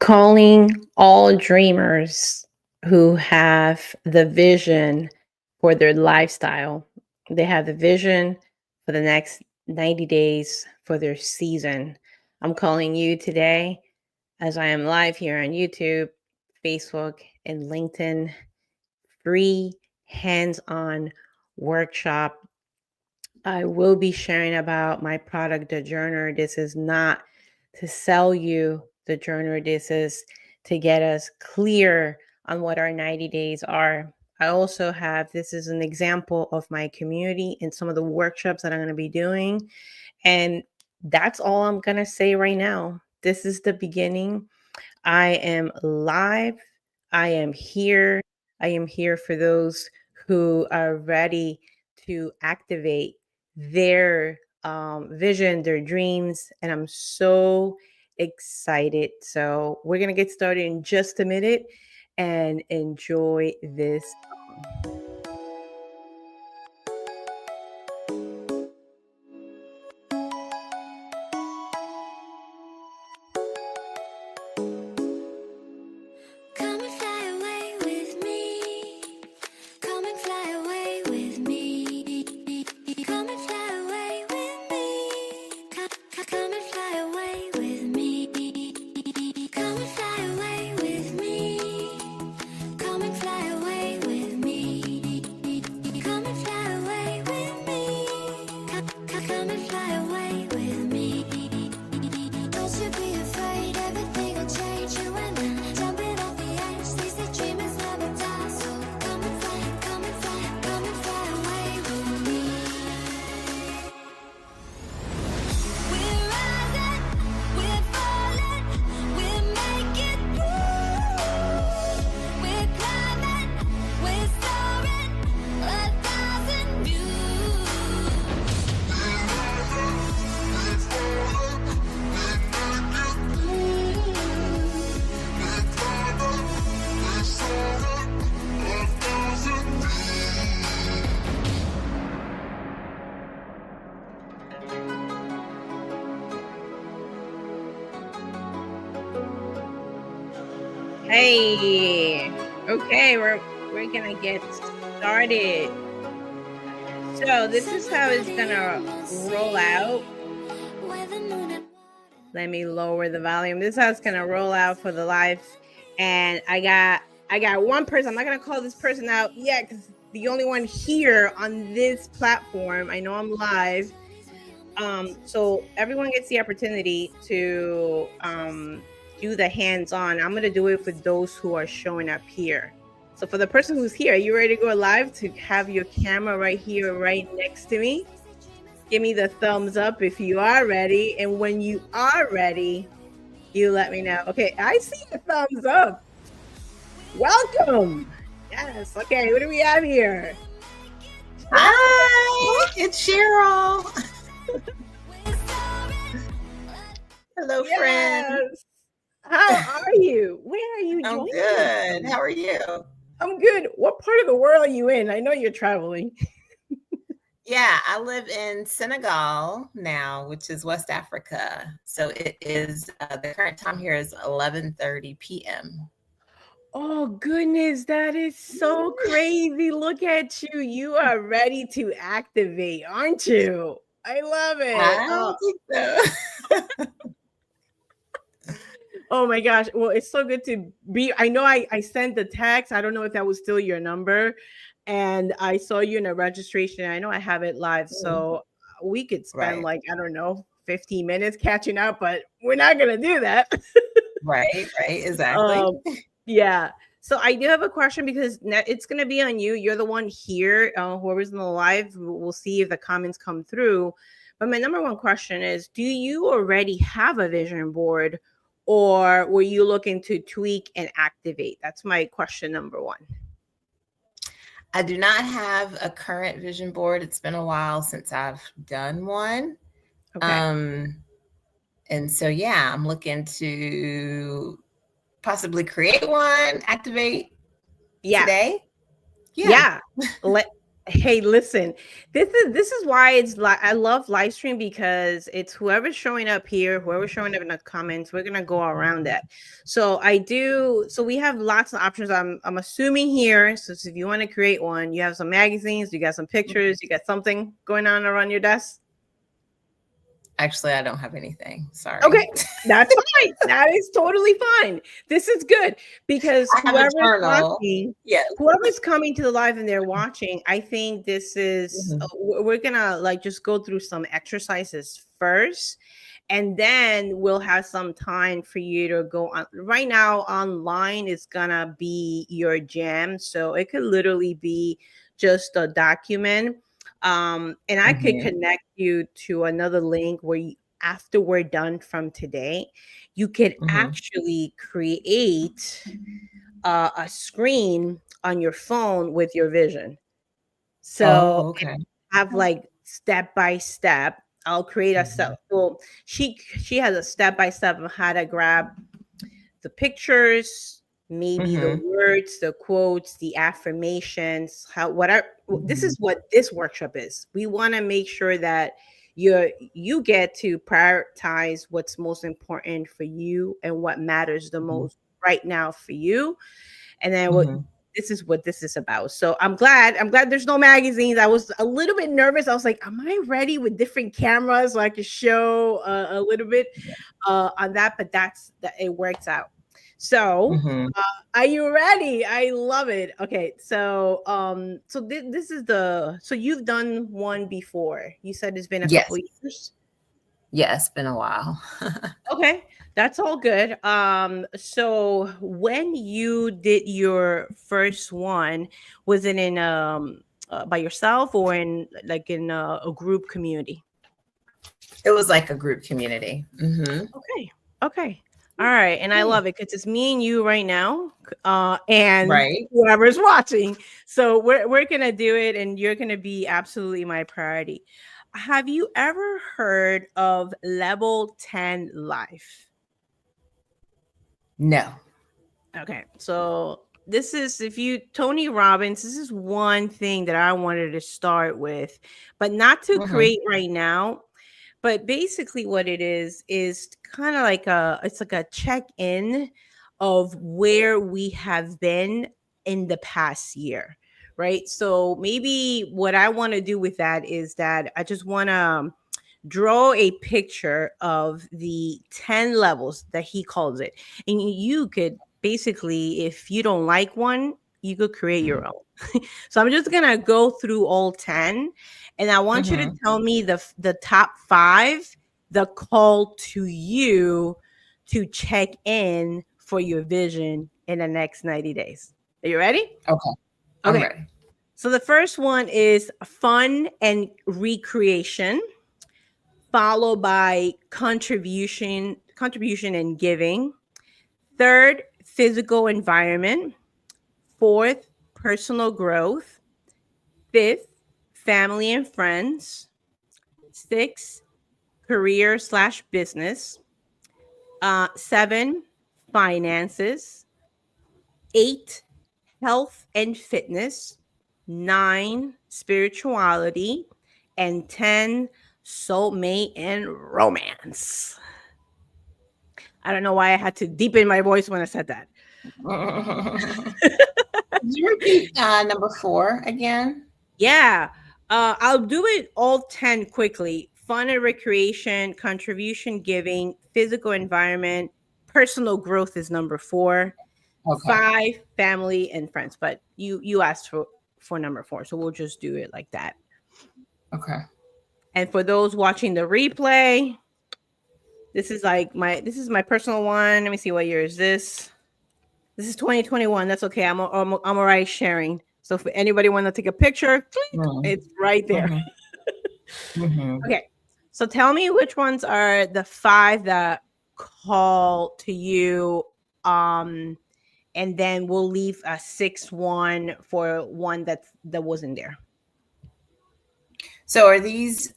Calling all dreamers who have the vision for their lifestyle. They have the vision for the next 90 days for their season. I'm calling you today as I am live here on YouTube, Facebook, and LinkedIn. Free hands on workshop. I will be sharing about my product, the Journer. This is not to sell you the Journer. This is to get us clear on what our 90 days are. I also have, this is an example of my community and some of the workshops that I'm going to be doing. And that's all I'm going to say right now. This is the beginning. I am live. I am here. I am here for those who are ready to activate their vision, their dreams. And I'm so excited. So, we're going to get started in just a minute and enjoy this. Come and fly away with me. Come and fly away with me. Come and fly away with me. Come and fly away with me. Come and fly away with me. Come and fly away with me. Come and fly away with me. Come and fly away with me. Don't you be afraid, everything will change. You and I jumping off the edge. They say dreamers never die, so come and fly, come and fly, come and fly away with me. We're rising, we're falling, we're making through. We're climbing, we're soaring, 1,000 views. Hey, okay, we're gonna get started. So this is how it's gonna roll out. Where the moon and Let me lower the volume. This is how it's gonna roll out for the live. And I got one person. I'm not gonna call this person out yet because the only one here on this platform. I know I'm live. So everyone gets the opportunity to do the hands-on. I'm gonna do it for those who are showing up here. So for the person who's here, you ready to go live to have your camera right here, right next to me? Give me the thumbs up if you are ready. And when you are ready, you let me know. Okay, I see the thumbs up. Welcome. Yes. Okay, what do we have here? Hi, it's Cheryl. Hello, friend. Yes. How are you? Where are you I'm joining? good. How are you? I'm good. What part of the world are you in? I know you're traveling. Yeah, I live in Senegal now, which is West Africa. So it is the current time here is 11:30 p.m. Oh goodness, that is so crazy. Look at you. You are ready to activate, aren't you? I love it. I think so. Oh my gosh. Well, it's so good to be. I know I sent the text. I don't know if that was still your number. And I saw you in a registration. I know I have it live. So we could spend Right, like, I don't know, 15 minutes catching up, but we're not going to do that. right, exactly. Yeah. So I do have a question because it's going to be on you. You're the one here. Whoever's in the live, we'll see if the comments come through. But my number one question is, do you already have a vision board or were you looking to tweak and activate? That's my question number one. I do not have a current vision board. It's been a while since I've done one. Okay. And so, yeah, I'm looking to possibly create one, activate Yeah. today. Yeah. Hey, listen, this is why it's like I love live stream because it's whoever's showing up here, whoever's showing up in the comments, we're gonna go around that. So we have lots of options. I'm assuming here. So if you want to create one, you have some magazines, you got some pictures, you got something going on around your desk. Actually, I don't have anything. Sorry. Okay, that's fine. That is totally fine. This is good because I have a journal. Yes. whoever's coming to the live and they're watching, I think this is we're gonna like just go through some exercises first, and then we'll have some time for you to go on. Right now, online is gonna be your jam, so it could literally be just a document. And I could connect you to another link where after we're done from today, you could actually create a screen on your phone with your vision. So Oh, okay. have like step by step. I'll create a step. Well, she has a step by step of how to grab the pictures, maybe the words, the quotes, the affirmations, how whatever. This is what this workshop is. We want to make sure that you get to prioritize what's most important for you and what matters the most right now for you. And then this is what this is about. So I'm glad there's no magazines. I was a little bit nervous. I was like, am I ready with different cameras so I could show a little bit on that? But that it works out. So are you ready? I love it. Okay, so this is so you've done one before. You said it's been a Yes. couple years. Yeah, it's been a while. Okay, that's all good. So when you did your first one, was it in by yourself or in like in a group community? It was like a group community. Okay, okay, all right, and I love it because it's me and you right now, and Right. whoever's watching. So we're gonna do it, and you're gonna be absolutely my priority. Have you ever heard of Level 10 Life? No. Okay, so this is if you Tony Robbins, this is one thing that I wanted to start with, but not to create right now. But basically what it is kind of like it's like a check-in of where we have been in the past year, right? So maybe what I want to do with that is that I just want to draw a picture of the 10 levels that he calls it. And you could basically, if you don't like one, you could create your own. So I'm just going to go through all 10 and I want you to tell me the top 5, the call to you to check in for your vision in the next 90 days. Are you ready? Okay. I'm Okay. ready. So the first one is fun and recreation, followed by contribution and giving. Third, physical environment. Fourth, personal growth. Fifth, family and friends. Six, career/business. 7, finances. 8, health and fitness. 9, spirituality. And 10, soulmate and romance. I don't know why I had to deepen my voice when I said that. Could you repeat number 4 again? Yeah. I'll do it all 10 quickly. Fun and recreation, contribution giving, physical environment, personal growth is number 4. Okay. 5, family and friends. But you asked for number 4, so we'll just do it like that. Okay. And for those watching the replay, this is my personal one. Let me see, what year is this? This is 2021. That's okay. I'm alright sharing. So if anybody want to take a picture, click, it's right there. Okay. So tell me which ones are the 5 that call to you. And then we'll leave a 6th one for one that wasn't there. So are these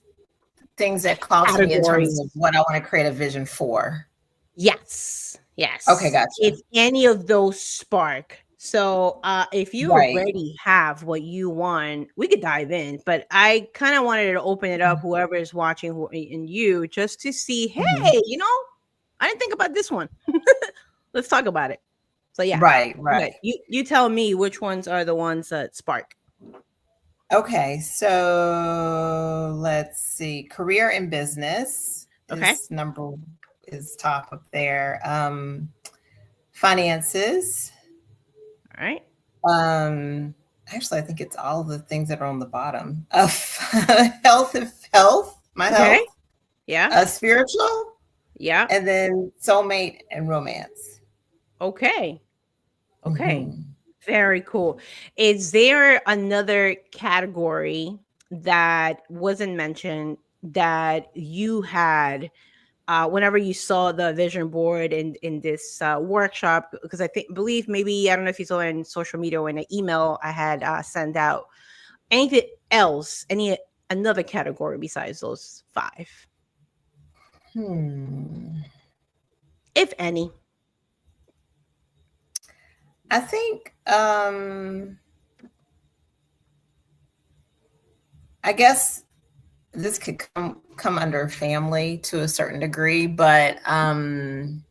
things that call to me in terms Categories. of what I want to create a vision for? Yes. Okay, gotcha. If any of those spark. So, if you Right. already have what you want, we could dive in. But I kind of wanted to open it up, whoever is watching, and you, just to see. Mhm. Hey, I didn't think about this one. Let's talk about it. So yeah, Right, but right. you tell me which ones are the ones that spark. Okay, so let's see. Career and business Okay, is top up there. Finances. all right. Um, Actually, I think it's all of the things that are on the bottom of health, my Okay, health, yeah, spiritual, yeah. and then soulmate and romance. Okay, okay. Hmm. Very cool. Is there another category that wasn't mentioned that you had whenever you saw the vision board in this workshop? Because believe maybe I don't know if you saw it in social media or in an email I had sent out. Anything else? Any another category besides those five, Hmm. if any? I think I guess this could come under family to a certain degree, but I'm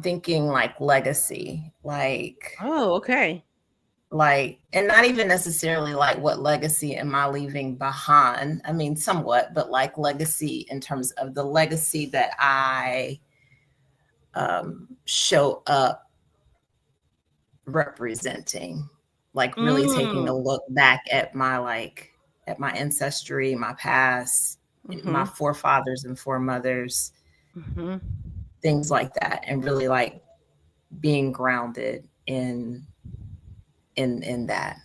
thinking like legacy, Oh, okay. and not even necessarily like what legacy am I leaving behind. I mean, somewhat, but like legacy in terms of the legacy that I show up representing, like really taking a Mm. look back at my ancestry, my past, my Mm-hmm. forefathers and foremothers, Mm-hmm. things like that, and really like being grounded in that.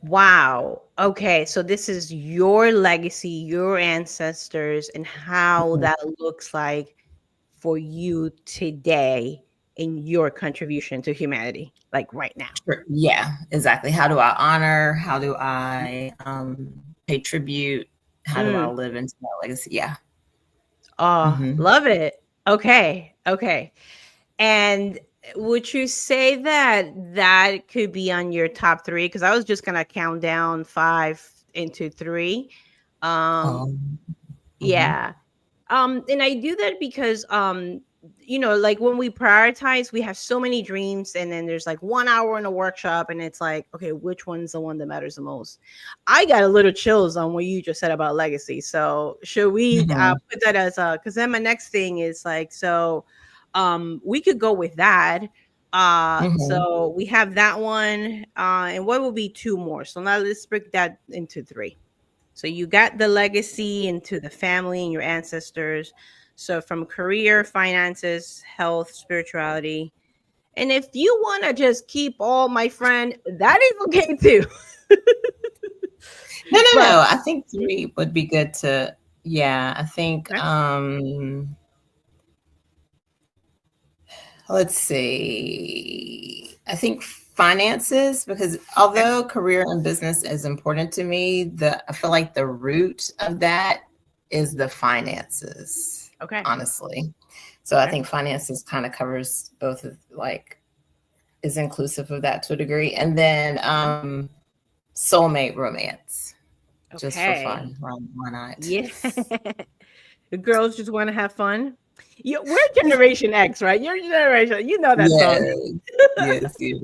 Wow. Okay. So this is your legacy, your ancestors, and how Mhm. that looks like for you today in your contribution to humanity, like right now. Sure. Yeah, exactly. How do I honor? How do I pay tribute? How do I Mm. live into that legacy? Yeah. Oh, Hmm. love it. Okay. Okay. And would you say that that could be on your top three? Because I was just gonna count down five into three. Um, Mhm. yeah. And I do that because like when we prioritize, we have so many dreams, and then there's like 1 hour in a workshop, and it's like, okay, which one's the one that matters the most? I got a little chills on what you just said about legacy. So should we Mhm. put that as a, because then my next thing is like, so we could go with that. Mhm. So we have that one. And what will be two more? So now let's break that into three. So you got the legacy into the family and your ancestors. So from career, finances, health, spirituality. And if you want to just keep all, my friend, that is okay too. No, no, But no. I think three would be good to. Yeah, I think. okay, Let's see. I think finances, because okay, although career and business is important to me, I feel like the root of that is the finances, okay, honestly. So I okay, think finances kind of covers both of, like, is inclusive of that to a degree. And then okay, soulmate romance, just for okay. fun. Why not? Yeah. The girls just want to have fun. We're Generation X, right? Your generation, you know that song. Yes, yes, yes.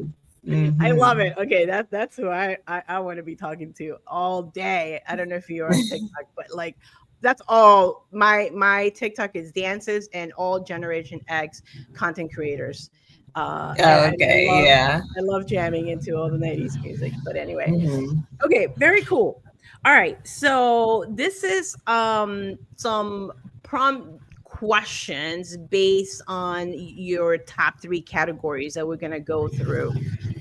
I love Hmm. it. Okay, that's who I want to be talking to all day. I don't know if you're on TikTok, but like that's all my TikTok is dances and all Generation X content creators. And Okay, yeah. I love jamming into all the 90s music. But anyway, Hmm. okay, very cool. All right, so this is some prompt questions based on your top three categories that we're gonna go through.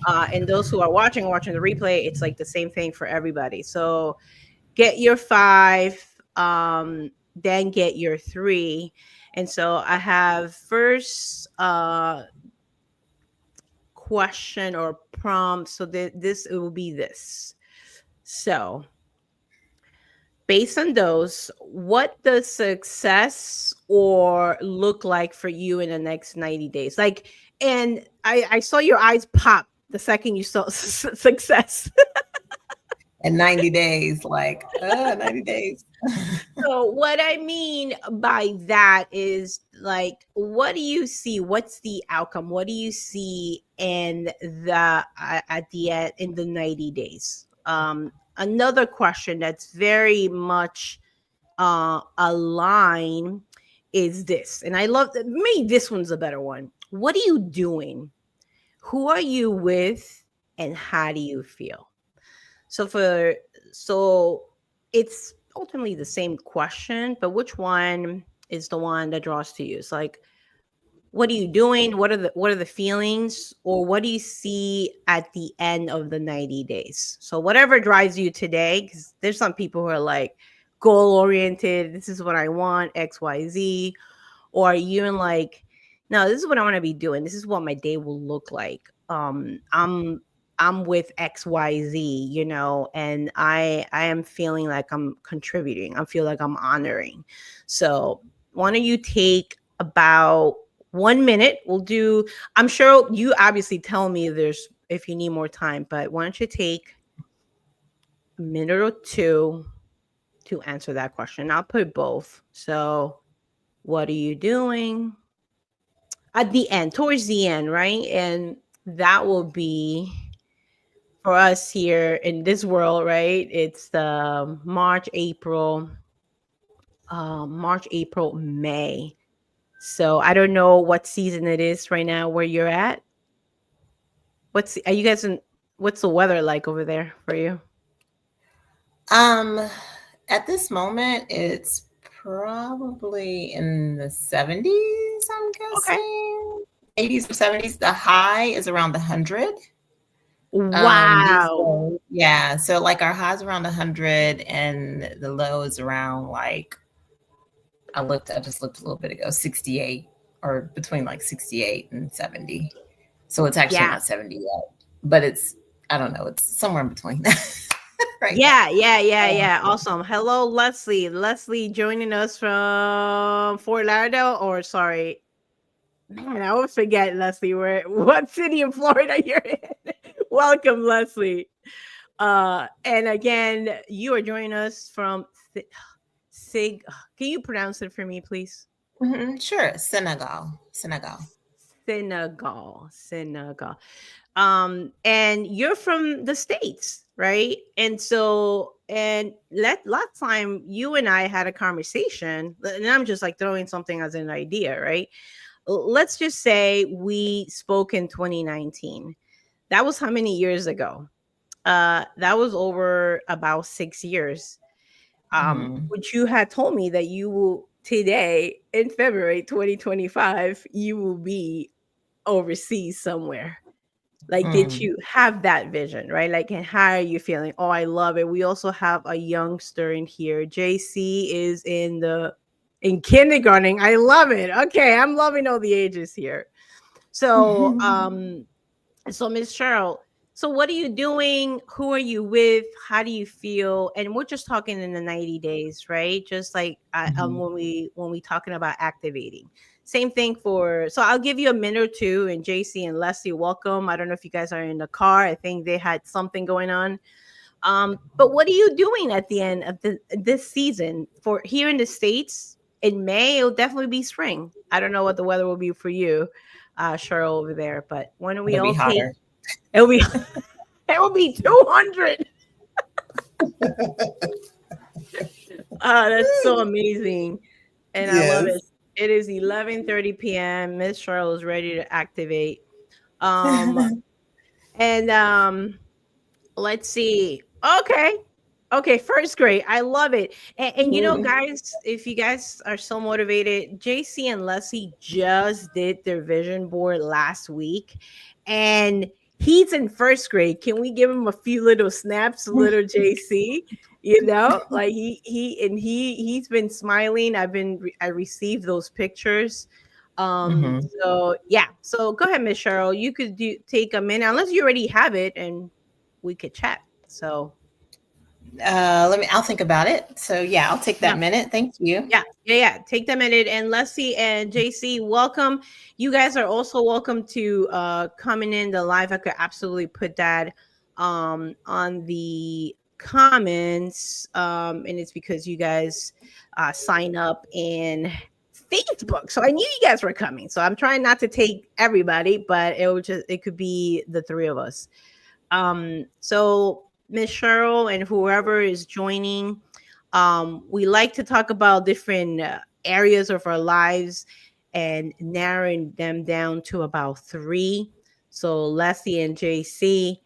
And those who are watching the replay, it's like the same thing for everybody. So get your five, then get your three. And so I have first question or prompt. So this it will be this. So based on those, what does success or look like for you in the next 90 days? Like, and I saw your eyes pop the second you saw success. And 90 days, like, 90 days. So what I mean by that is like, what do you see? What's the outcome? What do you see in the at the end in the 90 days? Another question that's very much align is this, and I love that. Maybe this one's a better one. What are you doing? Who are you with? And how do you feel? So for so it's ultimately the same question, but which one is the one that draws to you? It's like, what are you doing? What are the feelings, or what do you see at the end of the 90 days? So whatever drives you today, because there's some people who are like goal oriented. This is what I want, XYZ. Or are you in like, no, this is what I want to be doing. This is what my day will look like. I'm with XYZ, and I am feeling like I'm contributing. I feel like I'm honoring. So why don't you take about 1 minute? I'm sure you obviously tell me there's if you need more time, but why don't you take a minute or two to answer that question? I'll put both. So what are you doing? At the end, towards the end, right? And that will be for us here in this world, right? It's the March, April, May. So I don't know what season it is right now where you're at. Are you guys in? What's the weather like over there for you? Um, at this moment, it's probably in the 70s, I'm Okay. guessing. 80s or 70s. The high is around 100. These Wow. days, yeah. So like our high's around 100 and the low is around like I just looked a little bit ago, 68 or between like 68 and 70. So it's actually Yeah. not 70 yet, but I don't know, it's somewhere in between right now. Yeah. Awesome. Hello, Leslie. Leslie joining us from Fort Lauderdale, or sorry, man, I always forget, Leslie, what city in Florida you're in. Welcome, Leslie. And again, you are joining us from Sig. Can you pronounce it for me, please? Sure. Senegal. Senegal. And you're from the States, right? And so, and last time you and I had a conversation, and I'm just like throwing something as an idea, right? Let's just say we spoke in 2019. That was how many years ago? That was over about 6 years. Mhm. Which you had told me that you will today in February 2025, you will be overseas somewhere. Like, did Mm. you have that vision, right? Like, and how are you feeling? Oh, I love it. We also have a youngster in here. JC is in kindergarten. I love it. Okay, I'm loving all the ages here. So, so Miss Cheryl, so what are you doing? Who are you with? How do you feel? And we're just talking in the 90 days, right? Just like Mhm. when we talking about activating. Same thing for, so I'll give you a minute or two, and JC and Leslie, welcome. I don't know if you guys are in the car. I think they had something going on. But what are you doing at the end of this season? For here in the States, in May, it'll definitely be spring. I don't know what the weather will be for you, Cheryl over there, but when do we It'll be all take hotter. it'll be it will be 200. That's so amazing. And I love it. Yes. It is 11:30 p.m. Miss Cheryl is ready to activate. Um and let's see. Okay. Okay, first grade. I love it. And Mhm. guys, if you guys are so motivated, JC and Leslie just did their vision board last week. And he's in first grade. Can we give him a few little snaps, little JC? Like he's been smiling. I received those pictures. Mhm. So yeah. So go ahead, Miss Cheryl. You could take a minute, unless you already have it, and we could chat. So I'll think about it. So yeah, I'll take that Yeah. minute. Thank you. Yeah. Take the minute. And Leslie and JC, welcome. You guys are also welcome to coming in the live. I could absolutely put that on the comments. And it's because you guys sign up in Facebook. So I knew you guys were coming. So I'm trying not to take everybody, but it could be the three of us. So Miss Cheryl and whoever is joining, we like to talk about different areas of our lives and narrowing them down to about three. So Leslie and JC,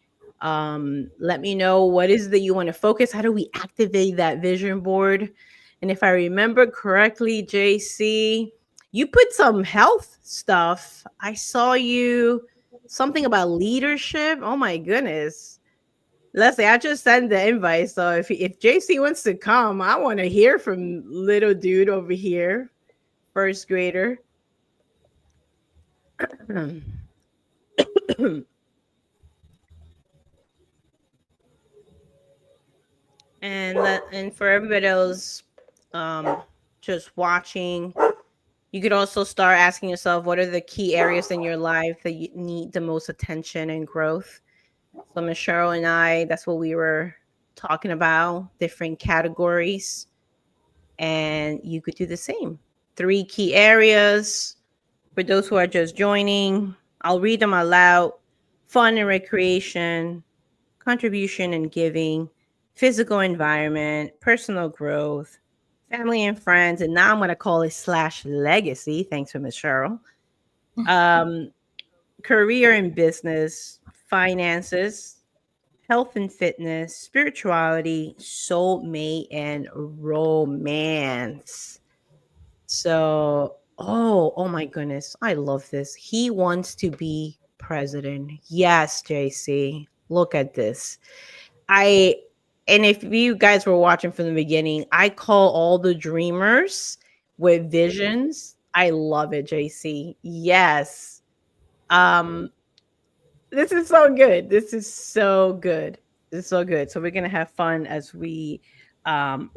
let me know what is that you want to focus. How do we activate that vision board? And if I remember correctly, JC, you put some health stuff. I saw you something about leadership. Oh my goodness. Leslie, I just sent the invite. So if JC wants to come, I want to hear from little dude over here, first grader. And for everybody else um just watching, you could also start asking yourself what are the key areas in your life that you need the most attention and growth. So Miss Cheryl and I, that's what we were talking about, different categories. And you could do the same. Three key areas for those who are just joining. I'll read them aloud: fun and recreation, contribution and giving, physical environment, personal growth, family and friends. And now I'm going to call it slash legacy. Thanks for Miss Cheryl. Um, career and business, finances, health and fitness, spirituality, soulmate, and romance. So, oh my goodness, I love this. He wants to be president. Yes, JC, look at this. I and if you guys were watching from the beginning, I call all the dreamers with visions. I love it, JC. Yes. Um, this is so good. This is so good. This is so good. So we're gonna have fun as we um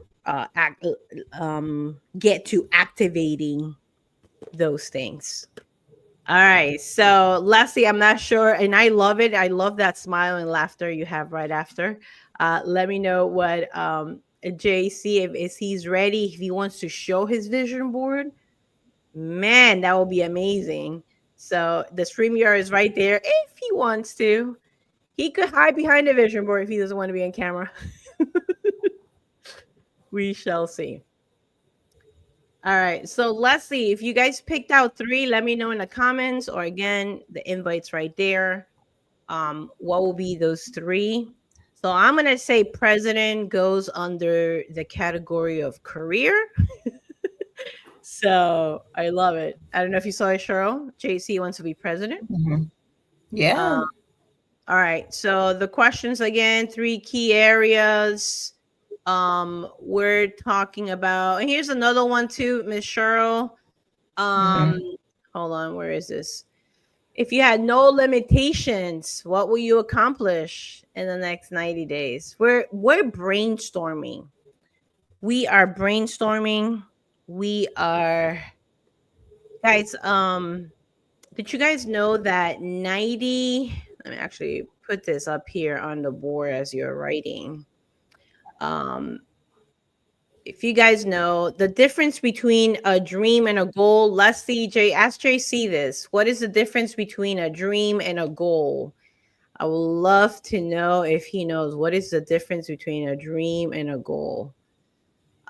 get to activating those things. All right. So Leslie, I'm not sure, and I love it. I love that smile and laughter you have right after. Let me know what JC, if he's ready, if he wants to show his vision board. Man, that will be amazing. So the StreamYard is right there if he wants to. He could hide behind the vision board if he doesn't want to be on camera. We shall see. All right. So Leslie, if you guys picked out three, let me know in the comments, or again, the invite's right there. What will be those three? So I'm gonna say president goes under the category of career. So I love it. I don't know if you saw it, Cheryl. JC wants to be president. Mhm. Yeah. Um, all right. So the questions again, three key areas. We're talking about, and here's another one too, Miss Cheryl. Um, Hmm. hold on, where is this? If you had no limitations, what will you accomplish in the next 90 days? We're brainstorming. We are brainstorming. We are guys, did you guys know that 90, let me actually put this up here on the board as you're writing. Um, if you guys know the difference between a dream and a goal, let's see, ask JC this. What is the difference between a dream and a goal? I would love to know if he knows what is the difference between a dream and a goal.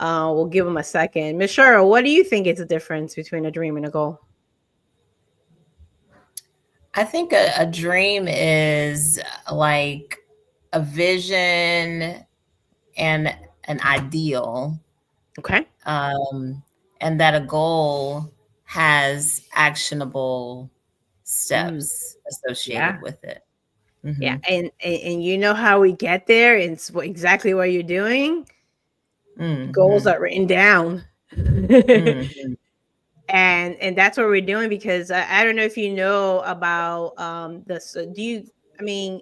We'll give him a second. Miss Cheryl, what do you think is the difference between a dream and a goal? I think a dream is like a vision and an ideal, Okay. um, and that a goal has actionable Mm, steps yeah. associated with it. Yeah. Hmm. And you know how we get there? It's exactly what you're doing. Goals Hmm. are written down. Hmm. And that's what we're doing because I don't know if you know about do you, I mean,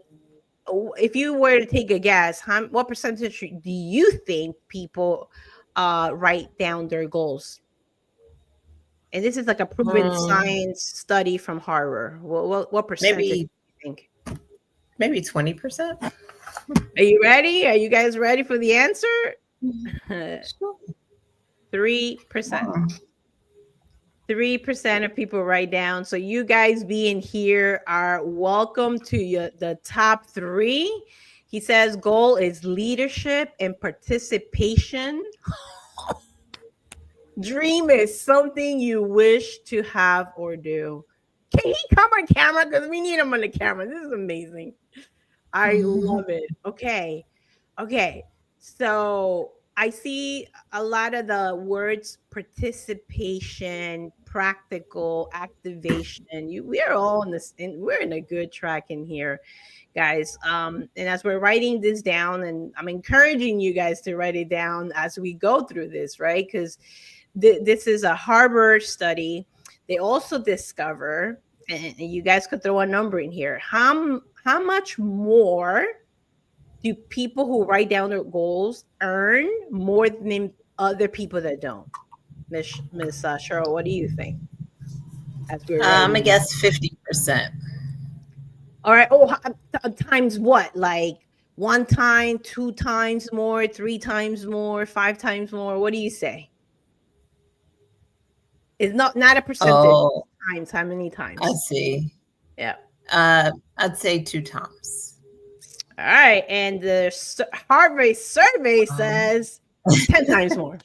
if you were to take a guess, what percentage do you think people write down their goals? And this is like a proven Mm, science study from Harvard. What percentage maybe do you think? maybe 20%. Are you ready? Are you guys ready for the answer? Sure. 3%. Wow. 3% of people write down. So you guys being here are welcome to the top three. He says goal is leadership and participation. Dream is something you wish to have or do. Can he come on camera? Because we need him on the camera. This is amazing. I love it. Okay. Okay. So I see a lot of the words participation, practical, activation. We're all in this, we're in a good track in here, guys. And as we're writing this down, and I'm encouraging you guys to write it down as we go through this, right? Because this is a Harvard study. They also discover, and you guys could throw a number in here. How much more do people who write down their goals earn more than other people that don't? Miss Cheryl, what do you think? As we're I writing, guess 50%. all right. Oh, times what? Like one time, two times more, three times more, five times more. What do you say? It's not a percentage. Oh, Times how many I times? see. Yeah. I'd say 2 times. All right. And the Harvard survey Um, says 10 times more.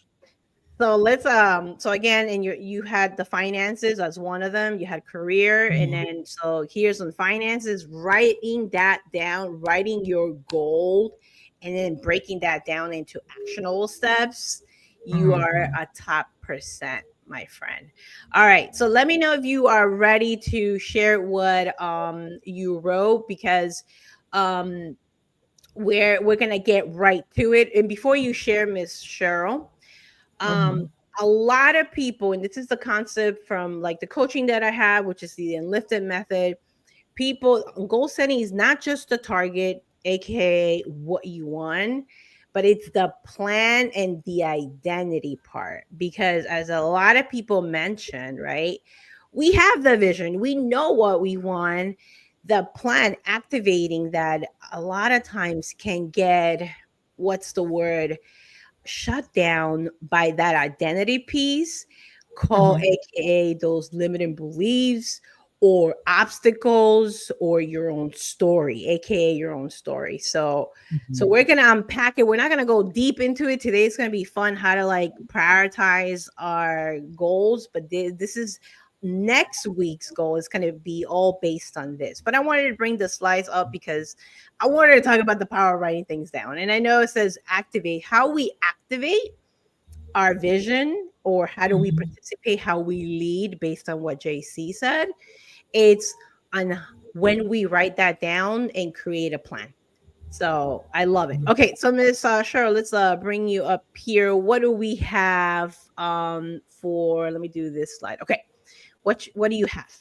So let's so again, and you had the finances as one of them, you had career, and mhm, then so here's some finances, writing that down, writing your goal, and then breaking that down into actionable steps. You are mhm. a top percent, my friend. All right. So let me know if you are ready to share what you wrote, because um we're gonna get right to it. And before you share, Miss Cheryl, um Mhm, a lot of people, and this is the concept from like the coaching that I have, which is the enlifted method. People, goal setting is not just the target, aka what you want, but it's the plan and the identity part. Because as a lot of people mentioned, right, we have the vision, we know what we want. The plan, activating that, a lot of times can get, what's the word, shut down by that identity piece, call mhm, aka those limiting beliefs or obstacles or your own story, aka your own story. So mhm. we're gonna unpack it. We're not gonna go deep into it today. It's gonna be fun how to like prioritize our goals, but this is next week's goal is going to be all based on this. But I wanted to bring the slides up because I wanted to talk about the power of writing things down. And I know it says activate, how we activate our vision, or how do we Mhm. participate, how we lead based on what JC said. It's on when we write that down and create a plan. So I love it. Okay, so Miss Cheryl, let's bring you up here. What do we have for? Let me do this slide. Okay, what do you have?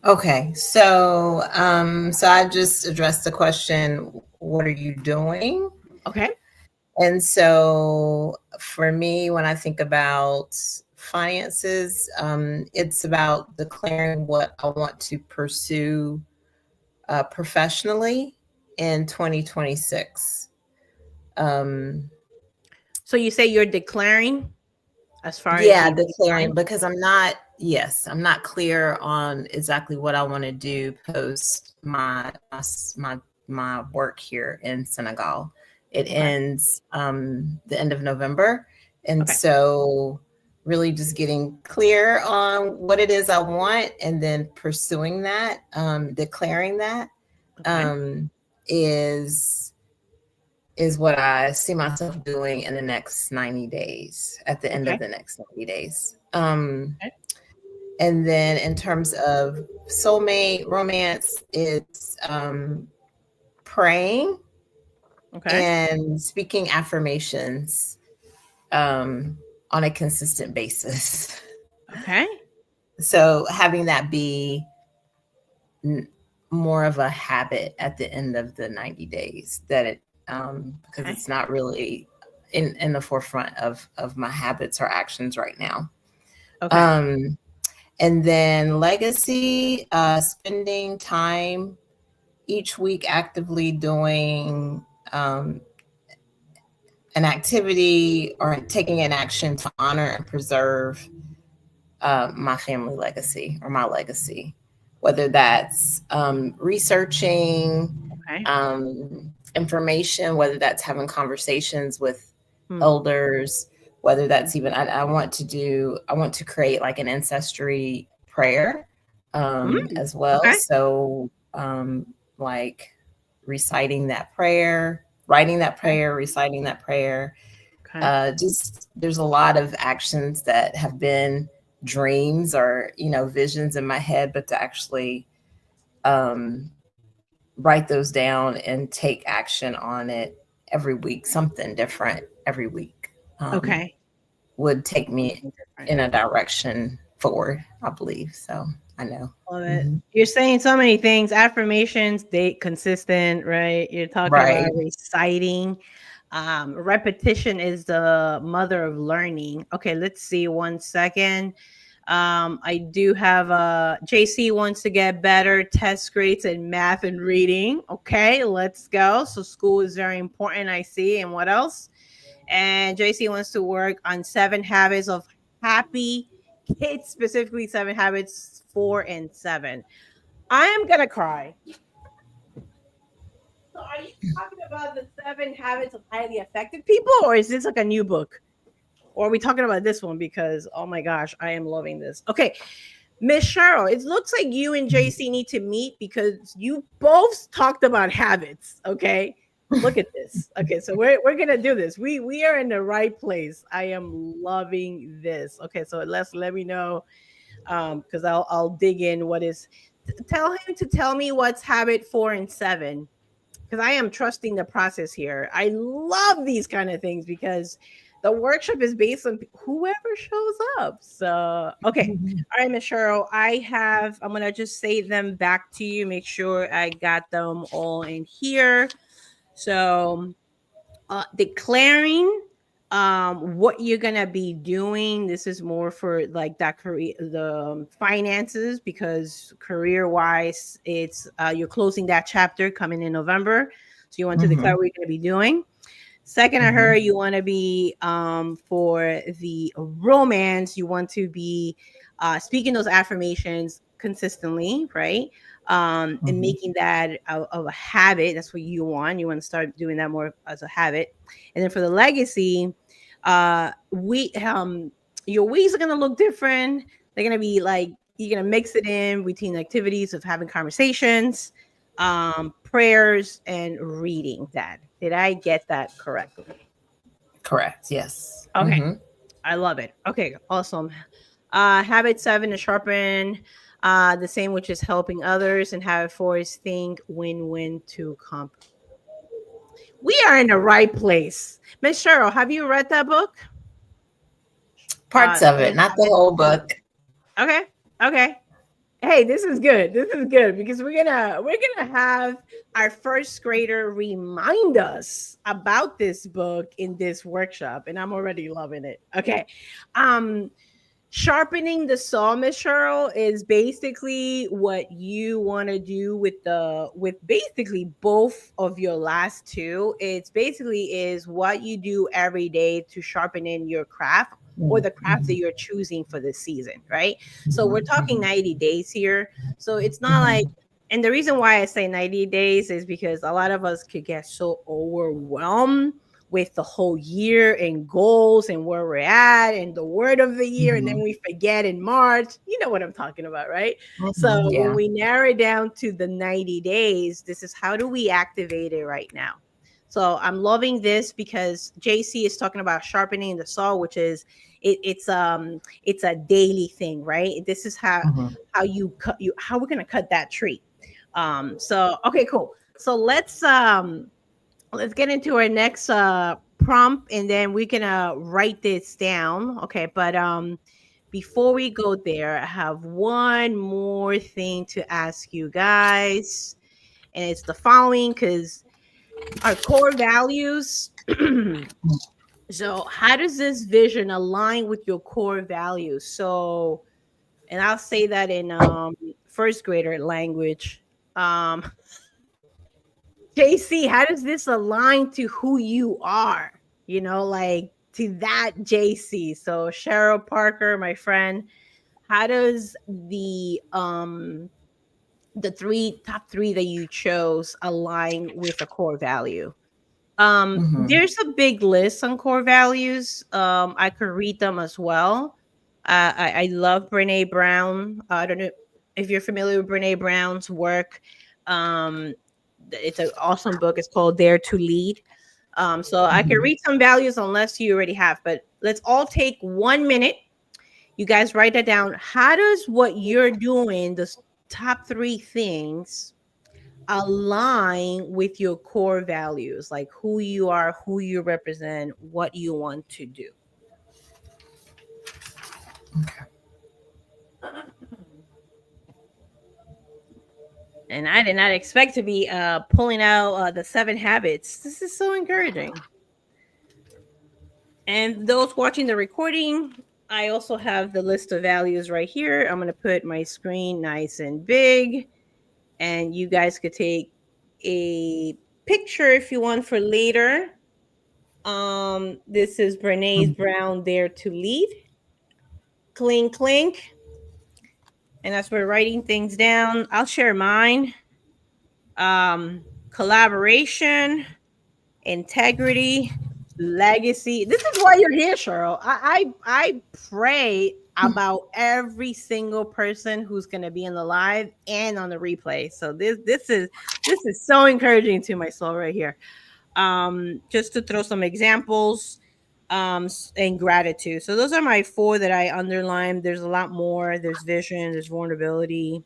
Okay, so I just addressed the question, what are you doing? Okay, And so for me, when I think about finances, it's about declaring what I want to pursue professionally in 2026. Um, so you say you're declaring as far as Yeah, you declaring define. because I'm not clear on exactly what I want to do post my work here in Senegal. It Okay, ends the end of November, and okay, so really just getting clear on what it is I want, and then pursuing that, declaring that okay, um, is is what I see myself doing in the next 90 days, at the end of okay, the next 90 days. okay, And then in terms of soulmate romance, it's praying okay, and speaking affirmations on a consistent basis. okay. So having that be more of a habit at the end of the 90 days that it because Okay. it's not really in the forefront of my habits or actions right now. Okay. Um, and then legacy, spending time each week actively doing an activity or taking an action to honor and preserve my family legacy or my legacy, whether that's researching Okay. information, whether that's having conversations with Hmm. elders, whether that's even, I want to create like an ancestry prayer Mm. as well. Okay. So, like reciting that prayer, writing that Okay. prayer, reciting that prayer, Okay. just there's a lot of actions that have been dreams or visions in my head, but to actually um, write those down and take action on it every week, something different every week, um, Okay. would take me Something different. in a direction forward, I believe. So I know. Love it. Hmm. You're saying so many things. Affirmations, date consistent, right? You're talking about Right. reciting. Repetition is the mother of learning. Okay, let's see 1 second. I do have JC wants to get better test grades in math and reading. Okay, let's go. So school is very important, I see. And what else? And JC wants to work on 7 habits of happy kids, specifically 7 habits 4 and 7. I am gonna cry. So are you talking about the 7 habits of highly effective people, or is this like a new book? Or are we talking about this one? Because oh my gosh, I am loving this. Okay, Miss Cheryl, it looks like you and JC need to meet because you both talked about habits. Okay. Look at this. Okay, so we're gonna do this. We are in the right place. I am loving this. Okay, so let me know because I'll dig in what is tell him to tell me what's habit 4 and 7 because I am trusting the process here. I love these kind of things because the workshop is based on whoever shows up. So, okay. All right, Miss Cheryl, I'm going to just say them back to you. Make sure I got them all in here. So, declaring what you're gonna be doing. This is more for like that career, the finances, because career wise it's you're closing that chapter coming in November, so you want to declare Hmm. what you're going to be doing. Second, I Hmm. heard you want to be for the romance, you want to be speaking those affirmations consistently, right? And Hmm. making that of a habit. That's what you want. You want to start doing that more as a habit. And then for the legacy, we your weeks are gonna look different. They're gonna be like you're gonna mix it in between activities of having conversations, prayers, and reading. That did I get that correctly? Correct. Yes. Okay, Hmm. I love it. Okay, awesome. Habit 7 is sharpen. The same, which is helping others, and habit 4 is think win-win to comp. We are in the right place. Miss Cheryl, have you read that book? Parts of it, Seven not the habits. whole book. Okay. Okay. Hey, this is good. This is good because we're gonna have our first grader remind us about this book in this workshop, and I'm already loving it. Okay. Um, Sharpening the saw, Miss Cheryl, is basically what you want to do with basically both of your last two. It's basically is what you do every day to sharpen in your craft or the craft that Mhm, you're choosing for this season, right? So we're mhm, talking mhm, 90 days here. So it's not like, mhm, and the reason why I say 90 days is because a lot of us could get so overwhelmed with the whole year and goals and where we're at and the word of the year. And then mhm, we forget in March. You know what I'm talking about, right? So mhm, when yeah. we narrow it down to the 90 days, this is how do we activate it right now? So I'm loving this because JC is talking about sharpening the saw, which is it's a daily thing, right? This is Mhm. how you cut you how we're gonna cut that tree. So okay, cool. So let's get into our next prompt and then we can write this down. Okay, but before we go there, I have one more thing to ask you guys, and it's the following because our core values. So, how does this vision align with your core values? So, and I'll say that in first grader language. Um, JC, how does this align to who you are? You know, like to that JC. So, Cheryl Parker, my friend, how does the three top three that you chose align with a core value? Hmm. There's a big list on core values. I could read them as well. I love Brene Brown. I don't know if you're familiar with Brene Brown's work. Um, it's an awesome book. It's called Dare to Lead. So I can Hmm. read some values unless you already have, but let's all take 1 minute. You guys write that down. How does what you're doing, the top three things, align with your core values, like who you are, who you represent, what you want to do? And I did not expect to be pulling out the 7 habits. This is so encouraging. And those watching the recording, I also have the list of values right here. I'm going to put my screen nice and big, and you guys could take a picture if you want for later. This is Brene's Brown Dare to Lead. Clink, clink. And as we're writing things down, I'll share mine. Collaboration, integrity, legacy. This is why you're here, Cheryl. I pray about every single person who's going to be in the live and on the replay. So this is so encouraging to my soul right here. Just to throw some examples, and gratitude. So those are my four that I underlined. There's a lot more. There's vision, there's vulnerability,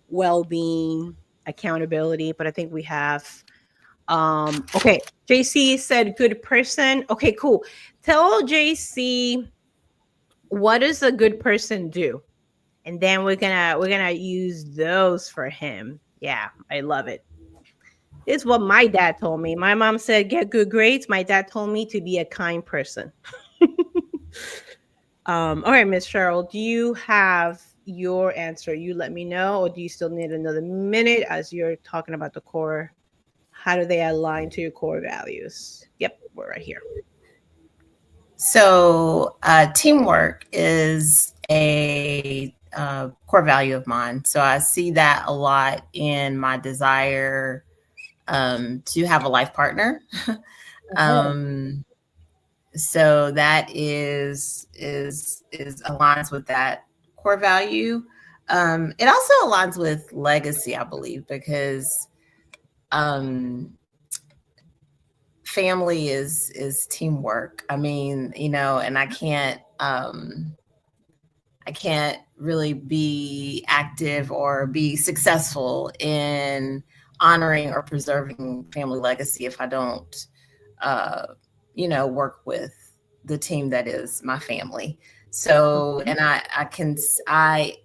well-being, accountability, but I think we have okay. JC said good person. Okay, cool. Tell JC what does a good person do? And then we're gonna use those for him. Yeah, I love it. It's what my dad told me. My mom said get good grades. My dad told me to be a kind person. All right, Miss Cheryl, do you have your answer? You let me know, or do you still need another minute as you're talking about the core? How do they align to your core values? Yep, we're right here. So, teamwork is a core value of mine. So, I see that a lot in my desire to have a life partner. Uh-huh. um, so that is aligns with that core value. It also aligns with legacy, I believe, because um, family is teamwork. I mean, and I can't really be active or be successful in honoring or preserving family legacy if I don't, uh, work with the team that is my family. So, Okay. and I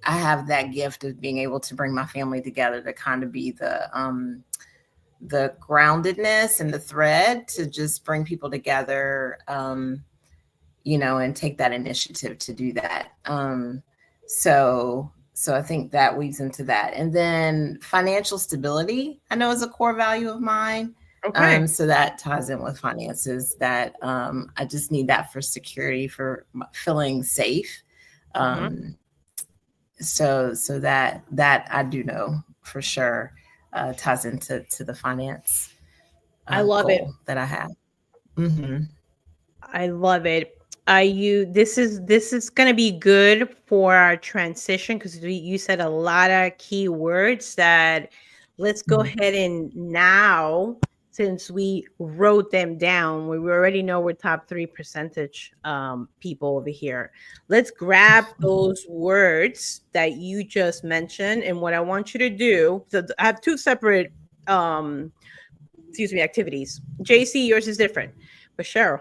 have that gift of being able to bring my family together to kind of be the groundedness and the thread to just bring people together, and take that initiative to do that. So I think that weaves into that. And then financial stability, I know is a core value of mine. Okay. So that ties in with finances that I just need that for security, for feeling safe. Uh-huh. Um, so that I do know for sure ties into the finance I love it. goal that I have. Hmm. I love it. You this is gonna be good for our transition because you said a lot of key words that let's go ahead and now, since we wrote them down, we already know we're top three percentage people over here. Let's grab those words that you just mentioned, and what I want you to do. So I have two separate excuse me activities. JC, yours is different, but Cheryl.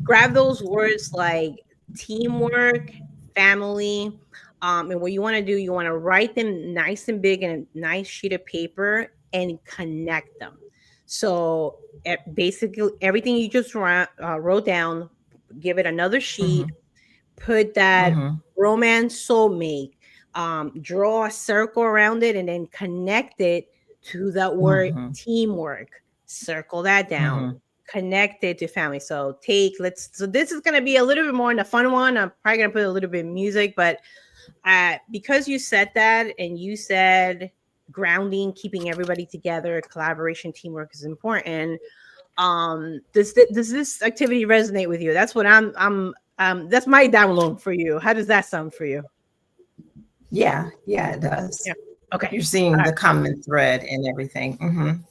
Grab those words like teamwork, family. And what you want to do, you want to write them nice and big in a nice sheet of paper and connect them. So basically, everything you just wrote down, give it another sheet, Mhm. put that Mhm. romance soulmate, draw a circle around it, and then connect it to that word Mhm. teamwork. Circle that down. Mhm. Connect it to family. So so this is gonna be a little bit more in the fun one. I'm probably gonna put a little bit of music, but because you said that and you said grounding, keeping everybody together, collaboration, teamwork is important. Does this activity resonate with you? That's what that's my download for you. How does that sound for you? Yeah, yeah, it does. Yeah. Okay. You're All seeing right. the common thread and everything.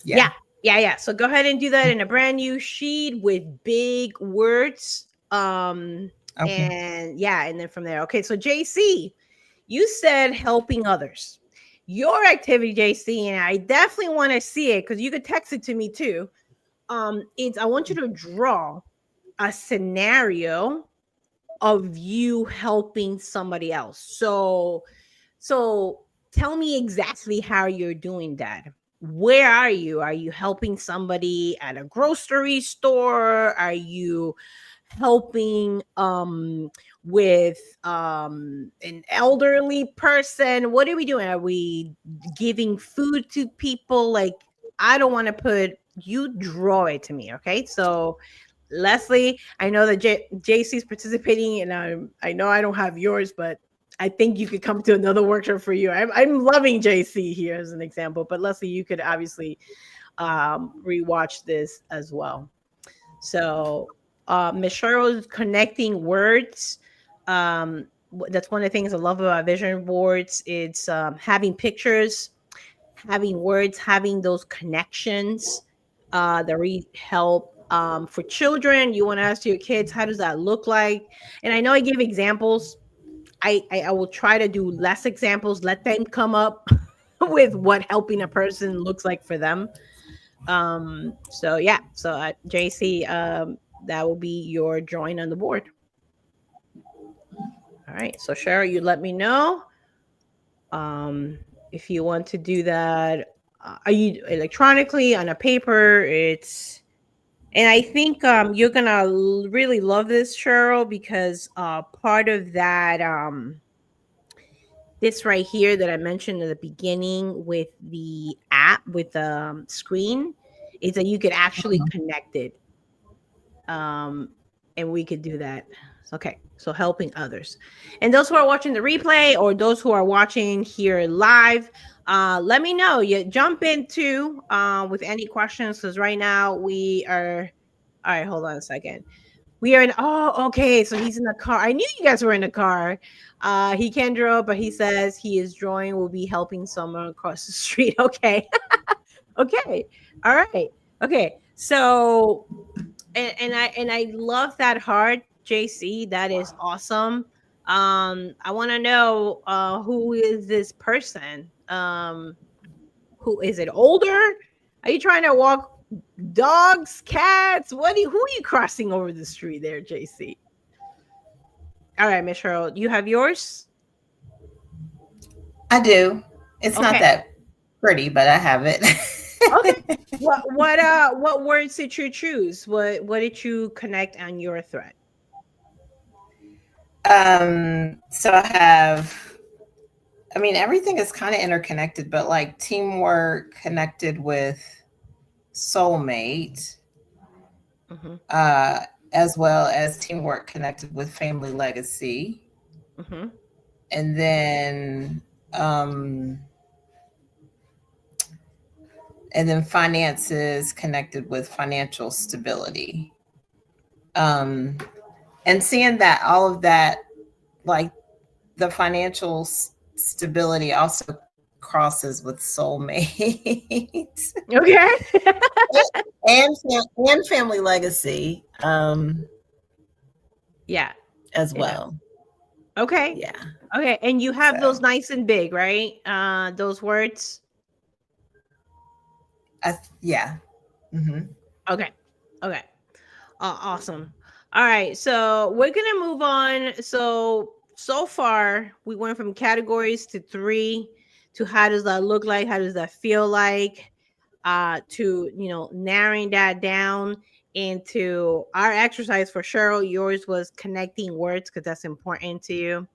Yeah. Yeah. Yeah. So go ahead and do that in a brand new sheet with big words. Okay. And yeah, and then from there. Okay. So JC, you said helping others. Your activity, JC, and I definitely want to see it because you could text it to me too. It's I want you to draw a scenario of you helping somebody else. So tell me exactly how you're doing that. Where are you? Are you helping somebody at a grocery store? Are you helping with an elderly person? What are we doing? Are we giving food to people? Like I don't want to put you draw it to me, okay? So Leslie, I know that JC's participating, and I know I don't have yours, but I think you could come to another workshop for you. I'm loving JC here as an example, but Leslie, you could obviously rewatch this as well. So, Miss Cheryl's connecting words. That's one of the things I love about vision boards. It's having pictures, having words, having those connections that really help. For children, you want to ask your kids, how does that look like? And I know I give examples. I will try to do less examples. Let them come up with what helping a person looks like for them. So yeah, so JC, that will be your drawing on the board. All right. So Cheryl, you let me know if you want to do that. Are you electronically on a paper? It's and I think you're gonna really love this, Cheryl, because part of that this right here that I mentioned at the beginning with the app with the screen is that you could actually Mhm. connect it, um, and we could do that. Okay, so helping others, and those who are watching the replay or those who are watching here live, let me know. You jump into with any questions because right now we are. All right, hold on a second. We are in okay, so he's in the car. I knew you guys were in the car. He can draw, but he says he is drawing will be helping someone across the street. Okay. Okay. All right. Okay. So and I love that heart, JC. That is awesome. I want to know who is this person? Who is it older? Are you trying to walk dogs, cats? Who are you crossing over the street there, JC? All right, Miss Cheryl, you have yours? I do. It's not Okay. that pretty, but I have it. Okay. What words did you choose? What did you connect on your thread? So I have, I mean, everything is kind of interconnected, but like teamwork connected with soulmate, Mm-hmm. uh, as well as teamwork connected with family legacy. Mm-hmm. And then, um, and then finances connected with financial stability. Um, and seeing that all of that, like the financial stability also crosses with soulmate Okay. and family legacy Yeah. as Yeah. well. Okay. Yeah. Okay. And you have those So nice and big, right? Those words. yeah. Hmm. Okay. Okay. Awesome. All right. So we're gonna move on. So so far we went from categories to three, to how does that look like, how does that feel like, to narrowing that down into our exercise. For Cheryl, yours was connecting words because that's important to you.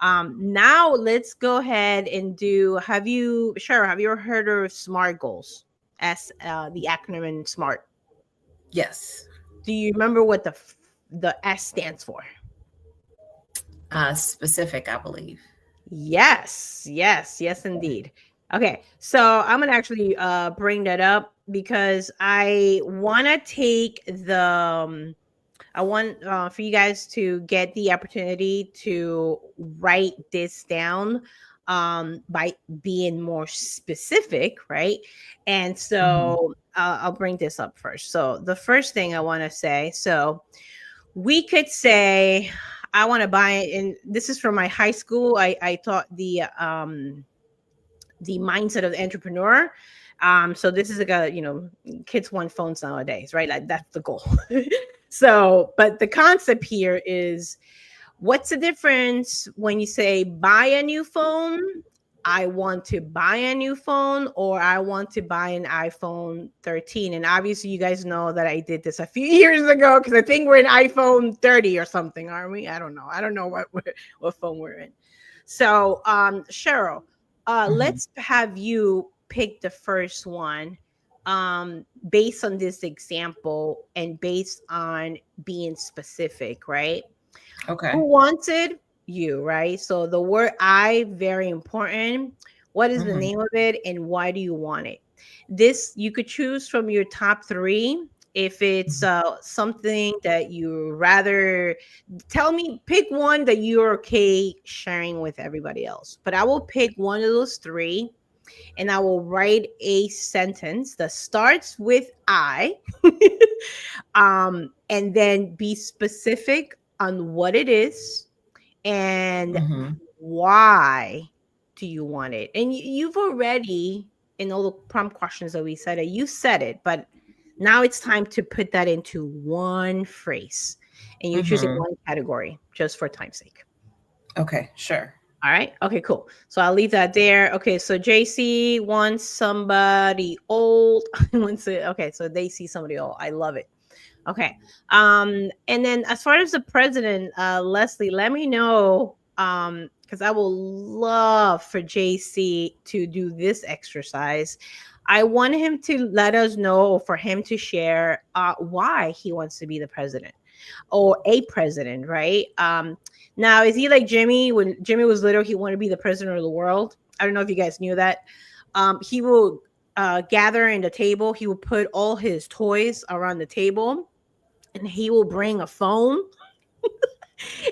Now let's go ahead and do, Cheryl, have you ever heard of SMART goals? The acronym in SMART. Yes. Do you remember what the S stands for? Specific, I believe. Yes, yes, yes, indeed. Okay, so I'm gonna actually bring that up because I want to take the I want for you guys to get the opportunity to write this down by being more specific, right? And Mhm. so I'll bring this up first. So the first thing I want to say, so we could say I want to buy it, and this is from my high school. I taught the mindset of the entrepreneur. So this is like kids want phones nowadays, right? Like that's the goal. So but the concept here is, what's the difference when you say buy a new phone? I want to buy a new phone, or I want to buy an iPhone 13. And obviously, you guys know that I did this a few years ago because I think we're in iPhone 30 or something, aren't we? I don't know. I don't know what phone we're in. So, Cheryl, Mhm. let's have you pick the first one, based on this example and based on being specific, right? Okay. Who wanted you, right? So the word I, very important. What is the Mhm. name of it and why do you want it? This you could choose from your top three. If it's Mhm. something that you rather, tell me, pick one that you're okay sharing with everybody else. But I will pick one of those three and I will write a sentence that starts with I, and then be specific on what it is and Mhm. why do you want it. And you've already, in all the prompt questions that we said it, you said it, but now it's time to put that into one phrase, and you're choosing Mhm. one category just for time's sake. Okay, sure. All right. Okay, cool. So I'll leave that there. Okay, so JC wants somebody old. Okay, so they see somebody old. I love it. Okay. And then as far as the president, Leslie, let me know. Because I will love for JC to do this exercise. I want him to let us know, for him to share why he wants to be the president or a president, right? Now, is he like Jimmy? When Jimmy was little, he wanted to be the president of the world. I don't know if you guys knew that. He will gather in the table. He will put all his toys around the table, and he will bring a phone,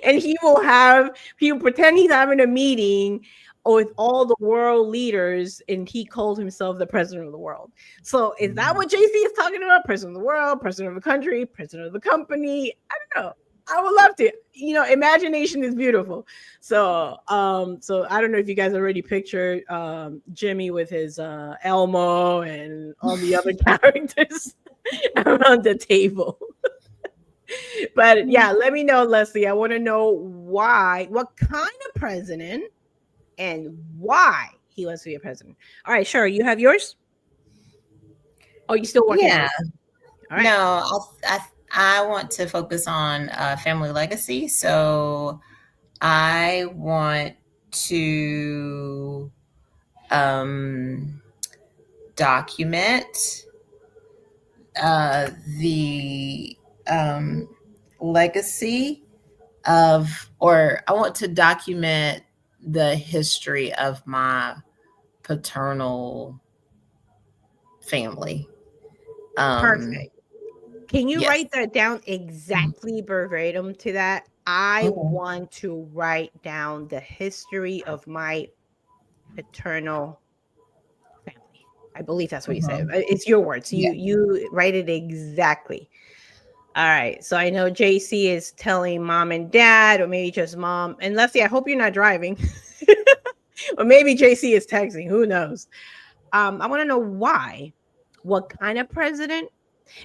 and he will pretend he's having a meeting with all the world leaders, and he called himself the president of the world. So is that Mhm. what JC is talking about? President of the world, president of the country, president of the company? I don't know. I would love to. Imagination is beautiful. So I don't know if you guys already pictured Jimmy with his Elmo and all the other characters around the table. But yeah, let me know, Leslie. I want to know what kind of president, and why he wants to be a president. All right, sure. You have yours? Oh, you still working on Yeah. it? All right. No, I want to focus on family legacy. So I want to um, document the um, legacy or I want to document the history of my paternal family. Um, Perfect. Can you yes. write that down exactly verbatim to that? I Okay. want to write down the history of my paternal family. I believe that's what you said. Mhm. It's your words. Yeah. You write it exactly. All right. So I know JC is telling mom and dad, or maybe just mom. And Leslie, I hope you're not driving. Or maybe JC is texting. Who knows? I want to know why. What kind of president?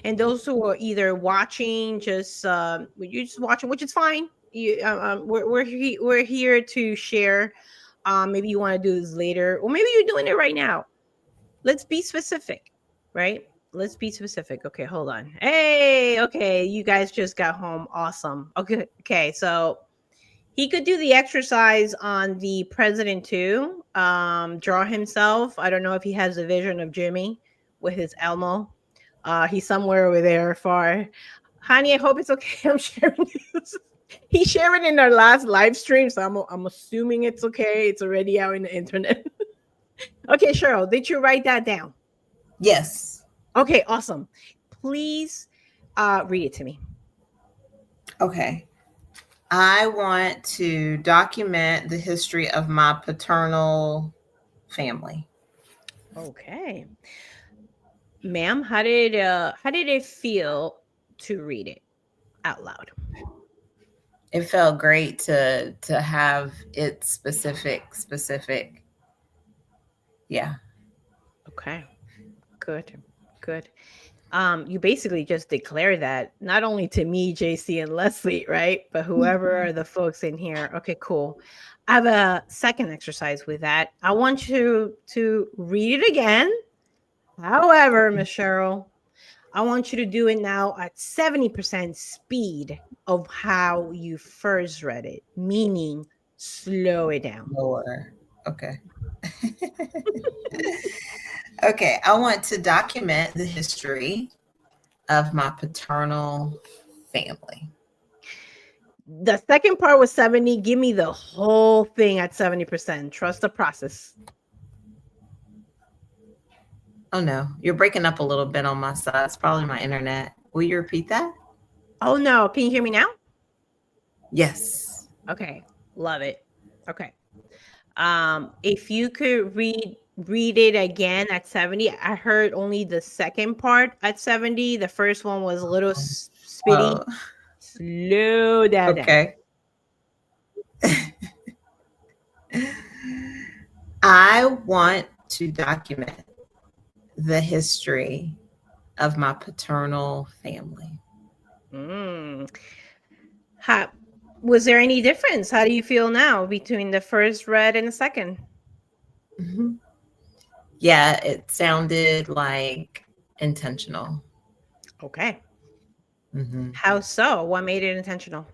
And those who are either watching, just you're just watching, which is fine. we're here to share. Maybe you want to do this later, or maybe you're doing it right now. Let's be specific, right? Let's be specific. Okay, hold on. Hey, okay, you guys just got home. Awesome. Okay, so he could do the exercise on the president too. Draw himself. I don't know if he has a vision of Jimmy with his Elmo. He's somewhere over there far. Honey, I hope it's okay. I'm sharing this. He's sharing in our last live stream, so I'm assuming it's okay. It's already out in the internet. Okay, Cheryl, did you write that down? Yes. Okay, awesome. Please read it to me. Okay. I want to document the history of my paternal family. Okay. Ma'am, how did it feel to read it out loud? It felt great to have it specific. Yeah. Okay. Good. Good. You basically just declare that not only to me, JC, and Leslie, right? But whoever are the folks in here. Okay, cool. I have a second exercise with that. I want you to read it again. However, Miss Cheryl, I want you to do it now at 70% speed of how you first read it, meaning slow it down. Lower. Okay. Okay. I want to document the history of my paternal family. The second part was 70. Give me the whole thing at 70%. Trust the process. Oh no, you're breaking up a little bit on my side. It's probably my internet. Will you repeat that? Oh no, can you hear me now? Yes. Okay, love it. Okay. If you could read it again at 70. I heard only the second part at 70. The first one was a little spitty. Oh, Slow that down. okay. I want to document the history of my paternal family. Mm. Was there any difference? How do you feel now between the first read and the second? Mm-hmm. Yeah, it sounded like intentional. Okay. Mm-hmm. How so? What made it intentional?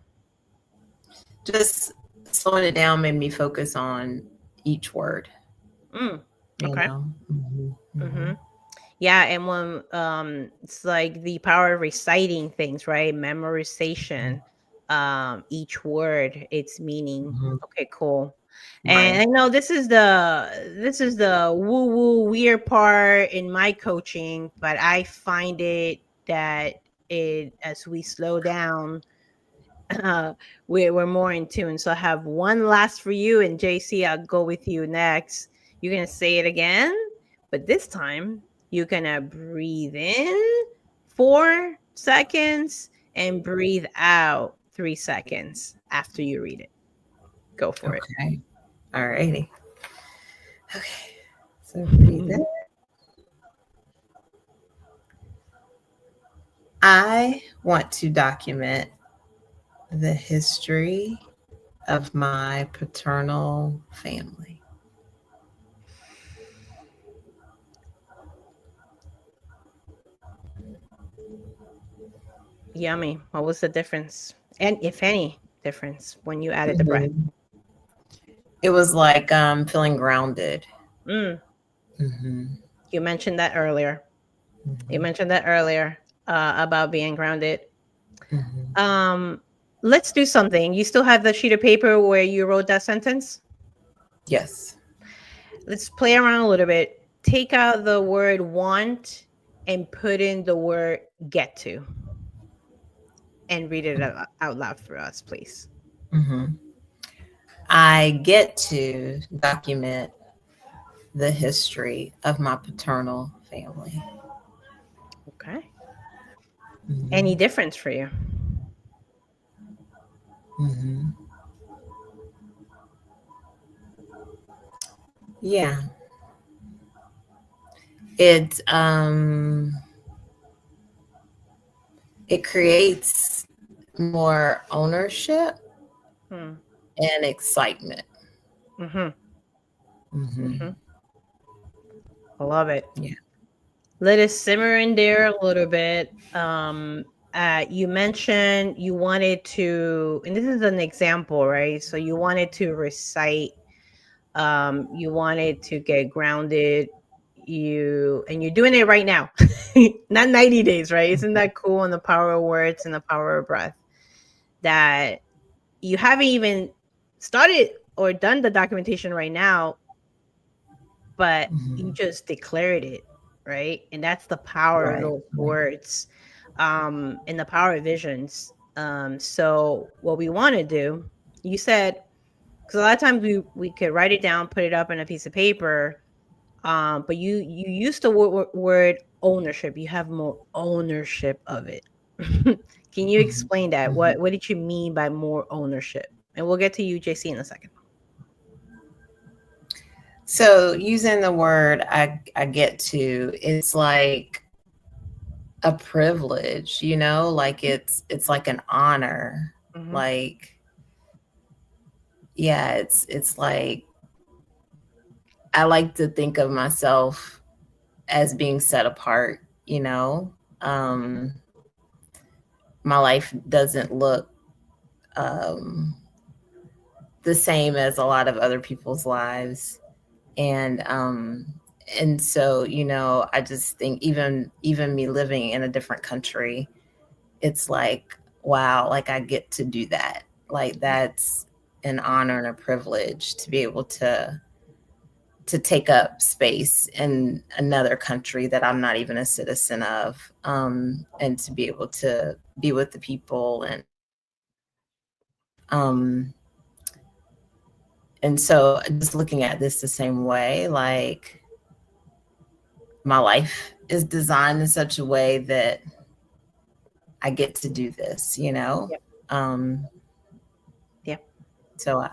Just slowing it down made me focus on each word. Mm. You Okay. know? Mm-hmm. Mm-hmm. Yeah, and when it's like the power of reciting things, right? Memorization, each word, its meaning. Mm-hmm. Okay, cool. And Right. I know this is the woo woo weird part in my coaching, but I find it that it as we slow down, we're more in tune. So I have one last for you, and JC, I'll go with you next. You're gonna say it again, but this time you're gonna breathe in 4 seconds and breathe out 3 seconds after you read it. Go for Okay. All righty. Okay. So breathe in. I want to document the history of my paternal family. Yummy. What was the difference? And if any difference when you added the breath? It was like feeling grounded. Mm, Mm-hmm. you mentioned that earlier. You mentioned that earlier about being grounded. Mm-hmm. Let's do something. You still have the sheet of paper where you wrote that sentence? Yes. Let's play around a little bit. Take out the word want and put in the word get to. And read it out loud for us, please. Mm-hmm. I get to document the history of my paternal family. Okay. Mm-hmm. Any difference for you? Mm-hmm. Yeah. It it creates more ownership Hmm. and excitement. Mm-hmm. Hmm. Mm-hmm. I love it. Yeah. Let us simmer in there a little bit. You mentioned you wanted to, and this is an example, right? So you wanted to recite, you wanted to get grounded, and you're doing it right now. Not 90 days, right? Isn't that cool? And the power of words and the power of breath that you haven't even started or done the documentation right now, but you Hmm. just declared it, right? And that's the power of Right. those words, and the power of visions. So what we want to do, you said, because a lot of times we could write it down, put it up on a piece of paper, but you used the word ownership. You have more ownership of it. Can you Hmm. explain that? Hmm. What did you mean by more ownership? And we'll get to you, JC, in a second. So using the word I get to, it's like a privilege, like it's like an honor. Mm-hmm. Like, yeah, it's like I like to think of myself as being set apart. Um my life doesn't look um the same as a lot of other people's lives. And so, I just think even me living in a different country, it's like, wow, like I get to do that. Like that's an honor and a privilege to be able to take up space in another country that I'm not even a citizen of, and to be able to be with the people. Um, and so just looking at this the same way, like my life is designed in such a way that I get to do this. Yep. Um, Yep. so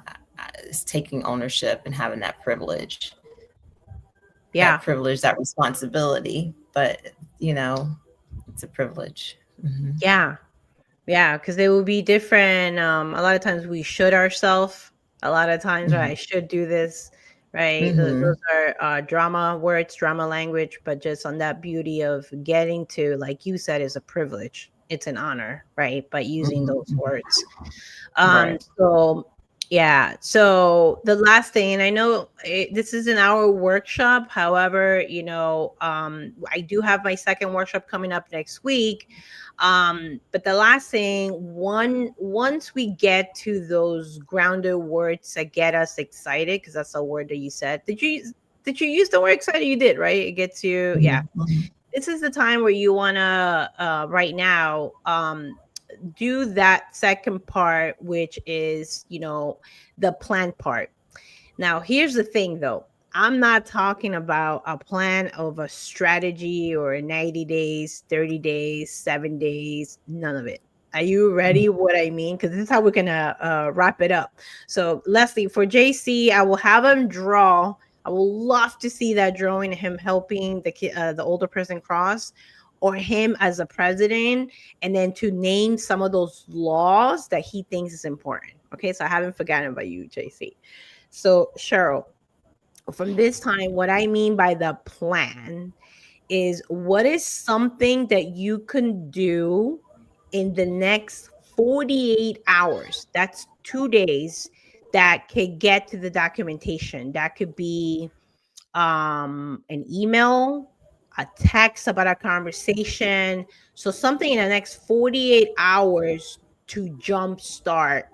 it's taking ownership and having that Yeah. privilege, that responsibility, but you know, it's a privilege. Hmm. Yeah. Yeah, because it will be different. A lot of times we should ourselves. A lot of times, right? I Hmm. should do this, right? Those Hmm. are drama words, drama language, but just on that beauty of getting to, like you said, is a privilege. It's an honor, right? By using those Hmm. words. Right. So yeah. So the last thing, and I know this is an hour workshop. However, I do have my second workshop coming up next week. But the last thing, once we get to those grounded words that get us excited, because that's a word that you said. Did you use the word excited? You did, right? It gets you, yeah. Hmm. Hmm. This is the time where you wanna right now do that second part, which is, the plan part. Now, here's the thing though. I'm not talking about a plan of a strategy or 90 days, 30 days, 7 days, none of it. Are you ready what I mean? Because this is how we're going to wrap it up. So, Leslie, for JC, I will have him draw. I will love to see that drawing, him helping the older person cross, or him as a president, and then to name some of those laws that he thinks is important. Okay, so I haven't forgotten about you, JC. So, Cheryl, from this time, what I mean by the plan is what is something that you can do in the next 48 hours? That's 2 days that could get to the documentation. That could be an email, a text about a conversation. So something in the next 48 hours to jumpstart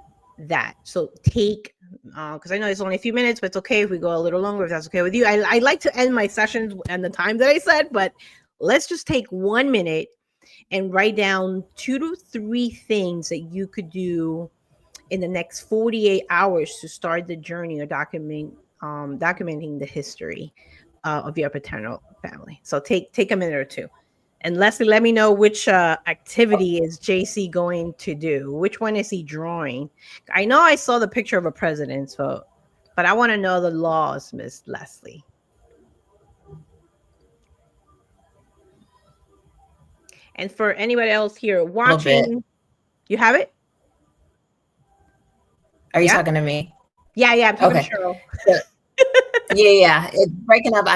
that. So take because I know it's only a few minutes, but it's okay if we go a little longer if that's okay with you. I like to end my sessions and the time that I said, but let's just take 1 minute and write down 2 to 3 things that you could do in the next 48 hours to start the journey or documenting the history of your paternal family. So take a minute or two. And Leslie, let me know which activity is JC going to do. Which one is he drawing? I know I saw the picture of a president, so but I want to know the laws, Miss Leslie. And for anybody else here A little bit. watching, you have it? Are you Yeah. talking to me? Yeah, I'm talking to Okay. Cheryl. So, yeah. It's breaking up.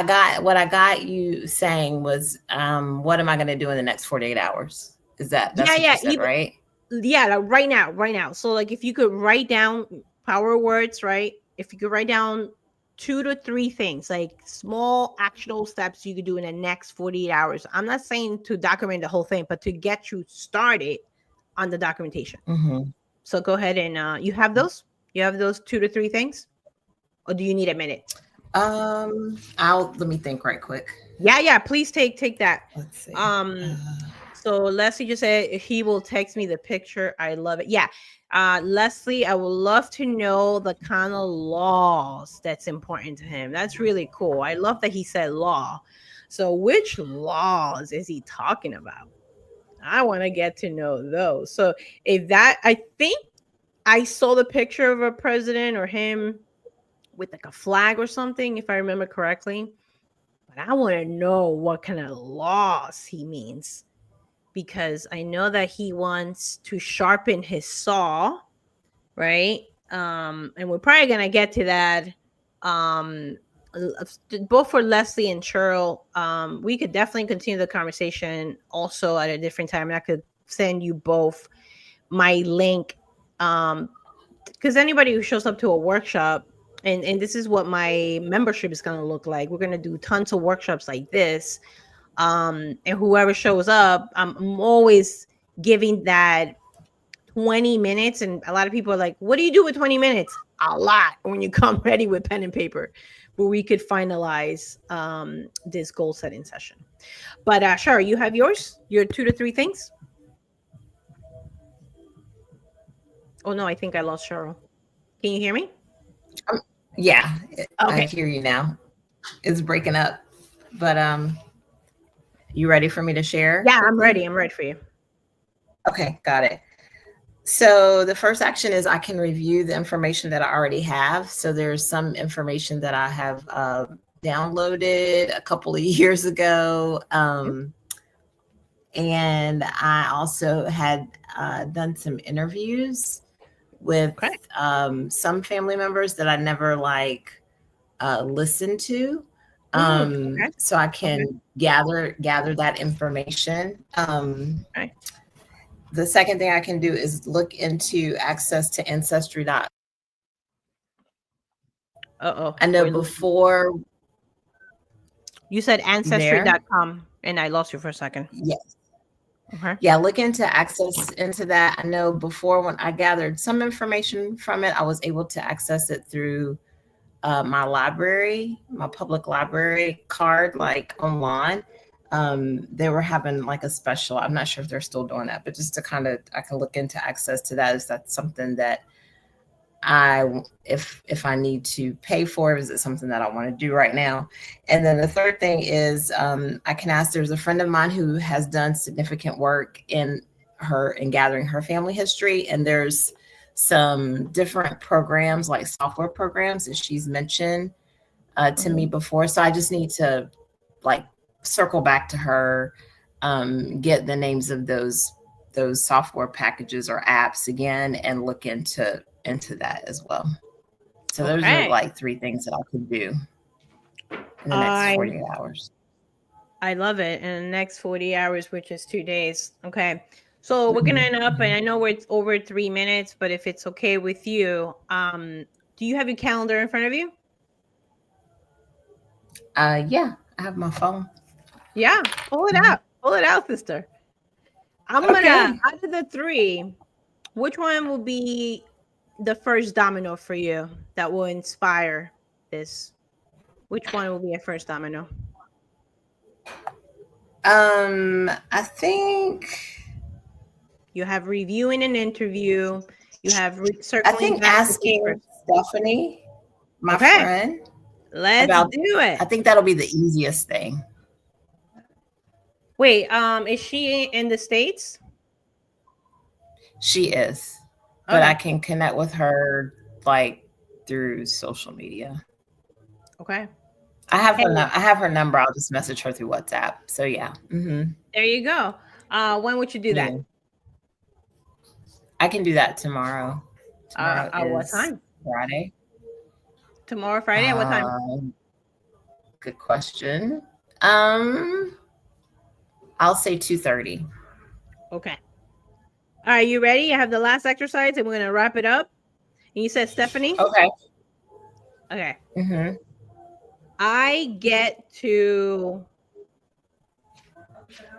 What I got you saying was, what am I going to do in the next 48 hours? That's what you Yeah, said, right? like right now. So like if you could write down power words, right? If you could write down 2 to 3 things, like small actionable steps you could do in the next 48 hours. I'm not saying to document the whole thing, but to get you started on the documentation. Mm-hmm. So go ahead and you have those? You have those 2 to 3 things? Or do you need a minute? Let me think right quick. Yeah, please take that. Let's see. Um so Leslie just said he will text me the picture. I love it. Yeah. Leslie, I would love to know the kind of laws that's important to him. That's really cool. I love that he said law. So which laws is he talking about? I want to get to know those. So if that, I think I saw the picture of a president or him with like a flag or something, if I remember correctly. But I want to know what kind of laws he means, because I know that he wants to sharpen his saw, right? And we're probably gonna get to that. Um, Both for Leslie and Cheryl. We could definitely continue the conversation also at a different time, and I could send you both my link. Because anybody who shows up to a workshop, and this is what my membership is gonna look like. We're gonna do tons of workshops like this, and whoever shows up, I'm always giving that 20 minutes. And a lot of people are like, what do you do with 20 minutes? A lot when you come ready with pen and paper, where we could finalize this goal setting session. But sure, you have your 2 to 3 things. Oh no, I think I lost Cheryl. Can you hear me? Yeah, I Okay. hear you now. It's breaking up, but you ready for me to share Yeah, I'm quickly? ready. I'm ready for you. Okay, got it. So the first action is I can review the information that I already have. So there's some information that I have downloaded a couple of years ago. And I also had done some interviews with Okay. some family members that I never listened to. Okay. So I can gather that information. Okay. The second thing I can do is look into access to ancestry. Uh-oh. I know before. You said You there? ancestry.com and I lost you for a second. Yes. Okay. Yeah, look into access into that. I know before, when I gathered some information from it, I was able to access it through my library, my public library card, like online. They were having like a special. I'm not sure if they're still doing that, but just to I can look into access to that. Is that something that if I need to pay for it, is it something that I want to do right now? And then the third thing is I can ask. There's a friend of mine who has done significant work in gathering her family history, and there's some different programs, like software programs, that she's mentioned to me before. So I just need to circle back to her, get the names of those software packages or apps again, and look into that as well. So those are like 3 things that I could do in the next 48 hours. I love it. In the next 40 hours, which is 2 days. Okay. So we're gonna end up, and I know it's over 3 minutes, but if it's okay with you, do you have your calendar in front of you? Yeah, I have my phone. Yeah, pull it out. Pull it out, sister. I'm gonna, out of the 3, which one will be the first domino for you that will inspire this? Which one will be a first domino? I think you have reviewing an interview. You have circling back asking Stephanie, my friend. Let's do it. I think that'll be the easiest thing. Wait, is she in the States? She is, but I can connect with her through social media. Okay. I have her number. I'll just message her through WhatsApp. So yeah. Mm-hmm. There you go. When would you do that? I can do that tomorrow. Tomorrow At what is time? Friday. Tomorrow, Friday, at what time? Good question. Um, I'll say 2:30. Okay. All right, you ready? I have the last exercise and we're going to wrap it up. And you said Stephanie? Okay. Okay. Mm-hmm. I get to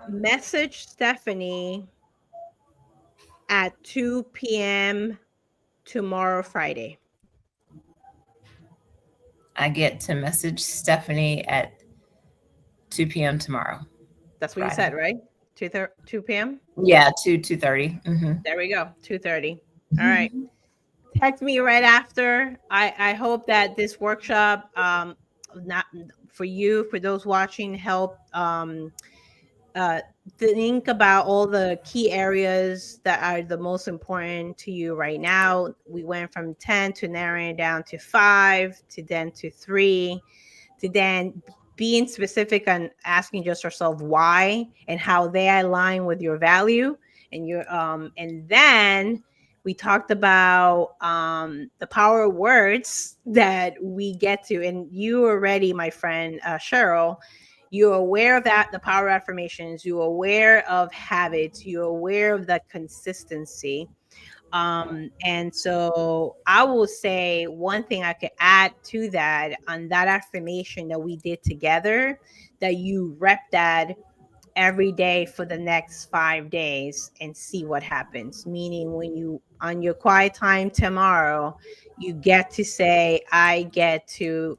message Stephanie at 2 p.m. tomorrow, Friday. I get to message Stephanie at 2 p.m. tomorrow, That's what you Friday. said, right? 2 p.m.? Yeah, 2:30. Mm-hmm. There we go. 2:30. All right. Text me right after. I hope that this workshop, not for you, for those watching, help uh, think about all the key areas that are the most important to you right now. We went from 10 to narrowing it down to 5, to then to 3, to then being specific and asking just yourself why and how they align with your value and your and then we talked about the power of words that we get to, and you already, my friend Cheryl, you're aware of that, the power affirmations, you're aware of habits, you're aware of the consistency. And so I will say one thing I could add to that, on that affirmation that we did together, that you rep that every day for the next 5 days and see what happens. Meaning, when you, on your quiet time tomorrow, you get to say, I get to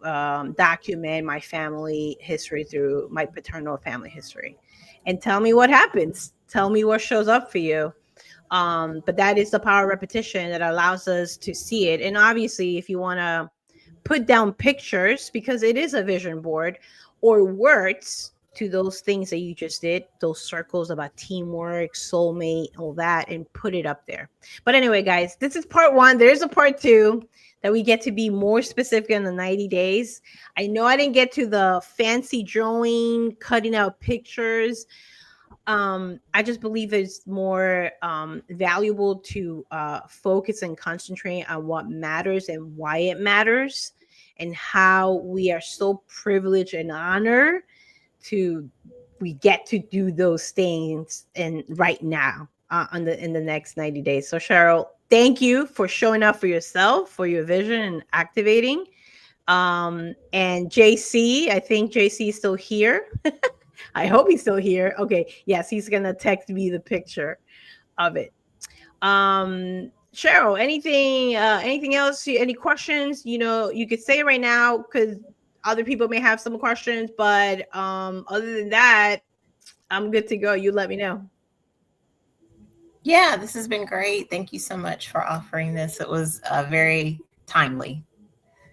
document my family history through my paternal family history. And tell me what happens. Tell me what shows up for you. But that is the power of repetition that allows us to see it. And obviously, if you want to put down pictures, because it is a vision board, or words to those things that you just did, those circles about teamwork, soulmate, all that, and put it up there. But anyway, guys, this is part one. There's a part two that we get to be more specific in the 90 days. I know I didn't get to the fancy drawing, cutting out pictures. I just believe it's more valuable to focus and concentrate on what matters and why it matters, and how we are so privileged and honored to, we get to do those things and right now on the in the next 90 days. So Cheryl, thank you for showing up for yourself, for your vision, and activating. And JC, I think JC is still here. I hope he's still here. Okay. Yes, he's gonna text me the picture of it. Cheryl, anything else? Any questions? You know, you could say right now because other people may have some questions, but other than that, I'm good to go. You let me know. Yeah, this has been great. Thank you so much for offering this. It was very timely.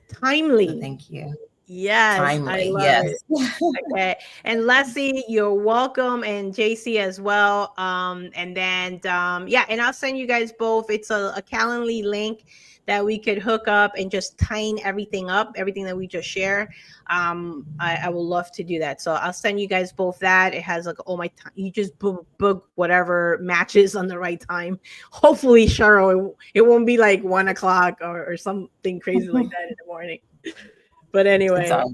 So Timely. thank you. Yes, I Timely, love it. yes. Okay. And Leslie, you're welcome, and JC as well. And then yeah, and I'll send you guys both. It's a Calendly link that we could hook up and just tying everything up, everything that we just share. I will love to do that. So I'll send you guys both that. It has like all my time. You just book whatever matches on the right time. Hopefully, Cheryl, it won't be like 1 o'clock or something crazy like that in the morning. But It's anyway, all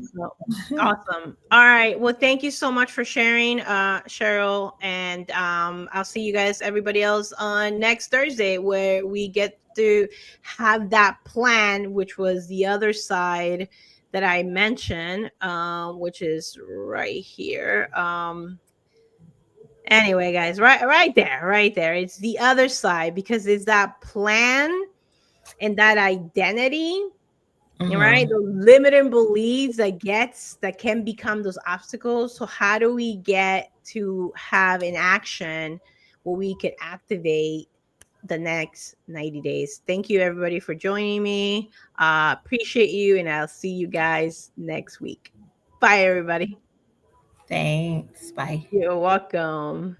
awesome. All right. Well, thank you so much for sharing, Cheryl. And I'll see you guys, everybody else, on next Thursday, where we get to have that plan, which was the other side that I mentioned, which is right here. Anyway, guys, right there, right there. It's the other side, because it's that plan and that identity. Right, Mhm. the limiting beliefs that can become those obstacles. So how do we get to have an action where we could activate the next 90 days? Thank you, everybody, for joining me. Appreciate you, and I'll see you guys next week. Bye, everybody. Thanks. Bye. You're welcome.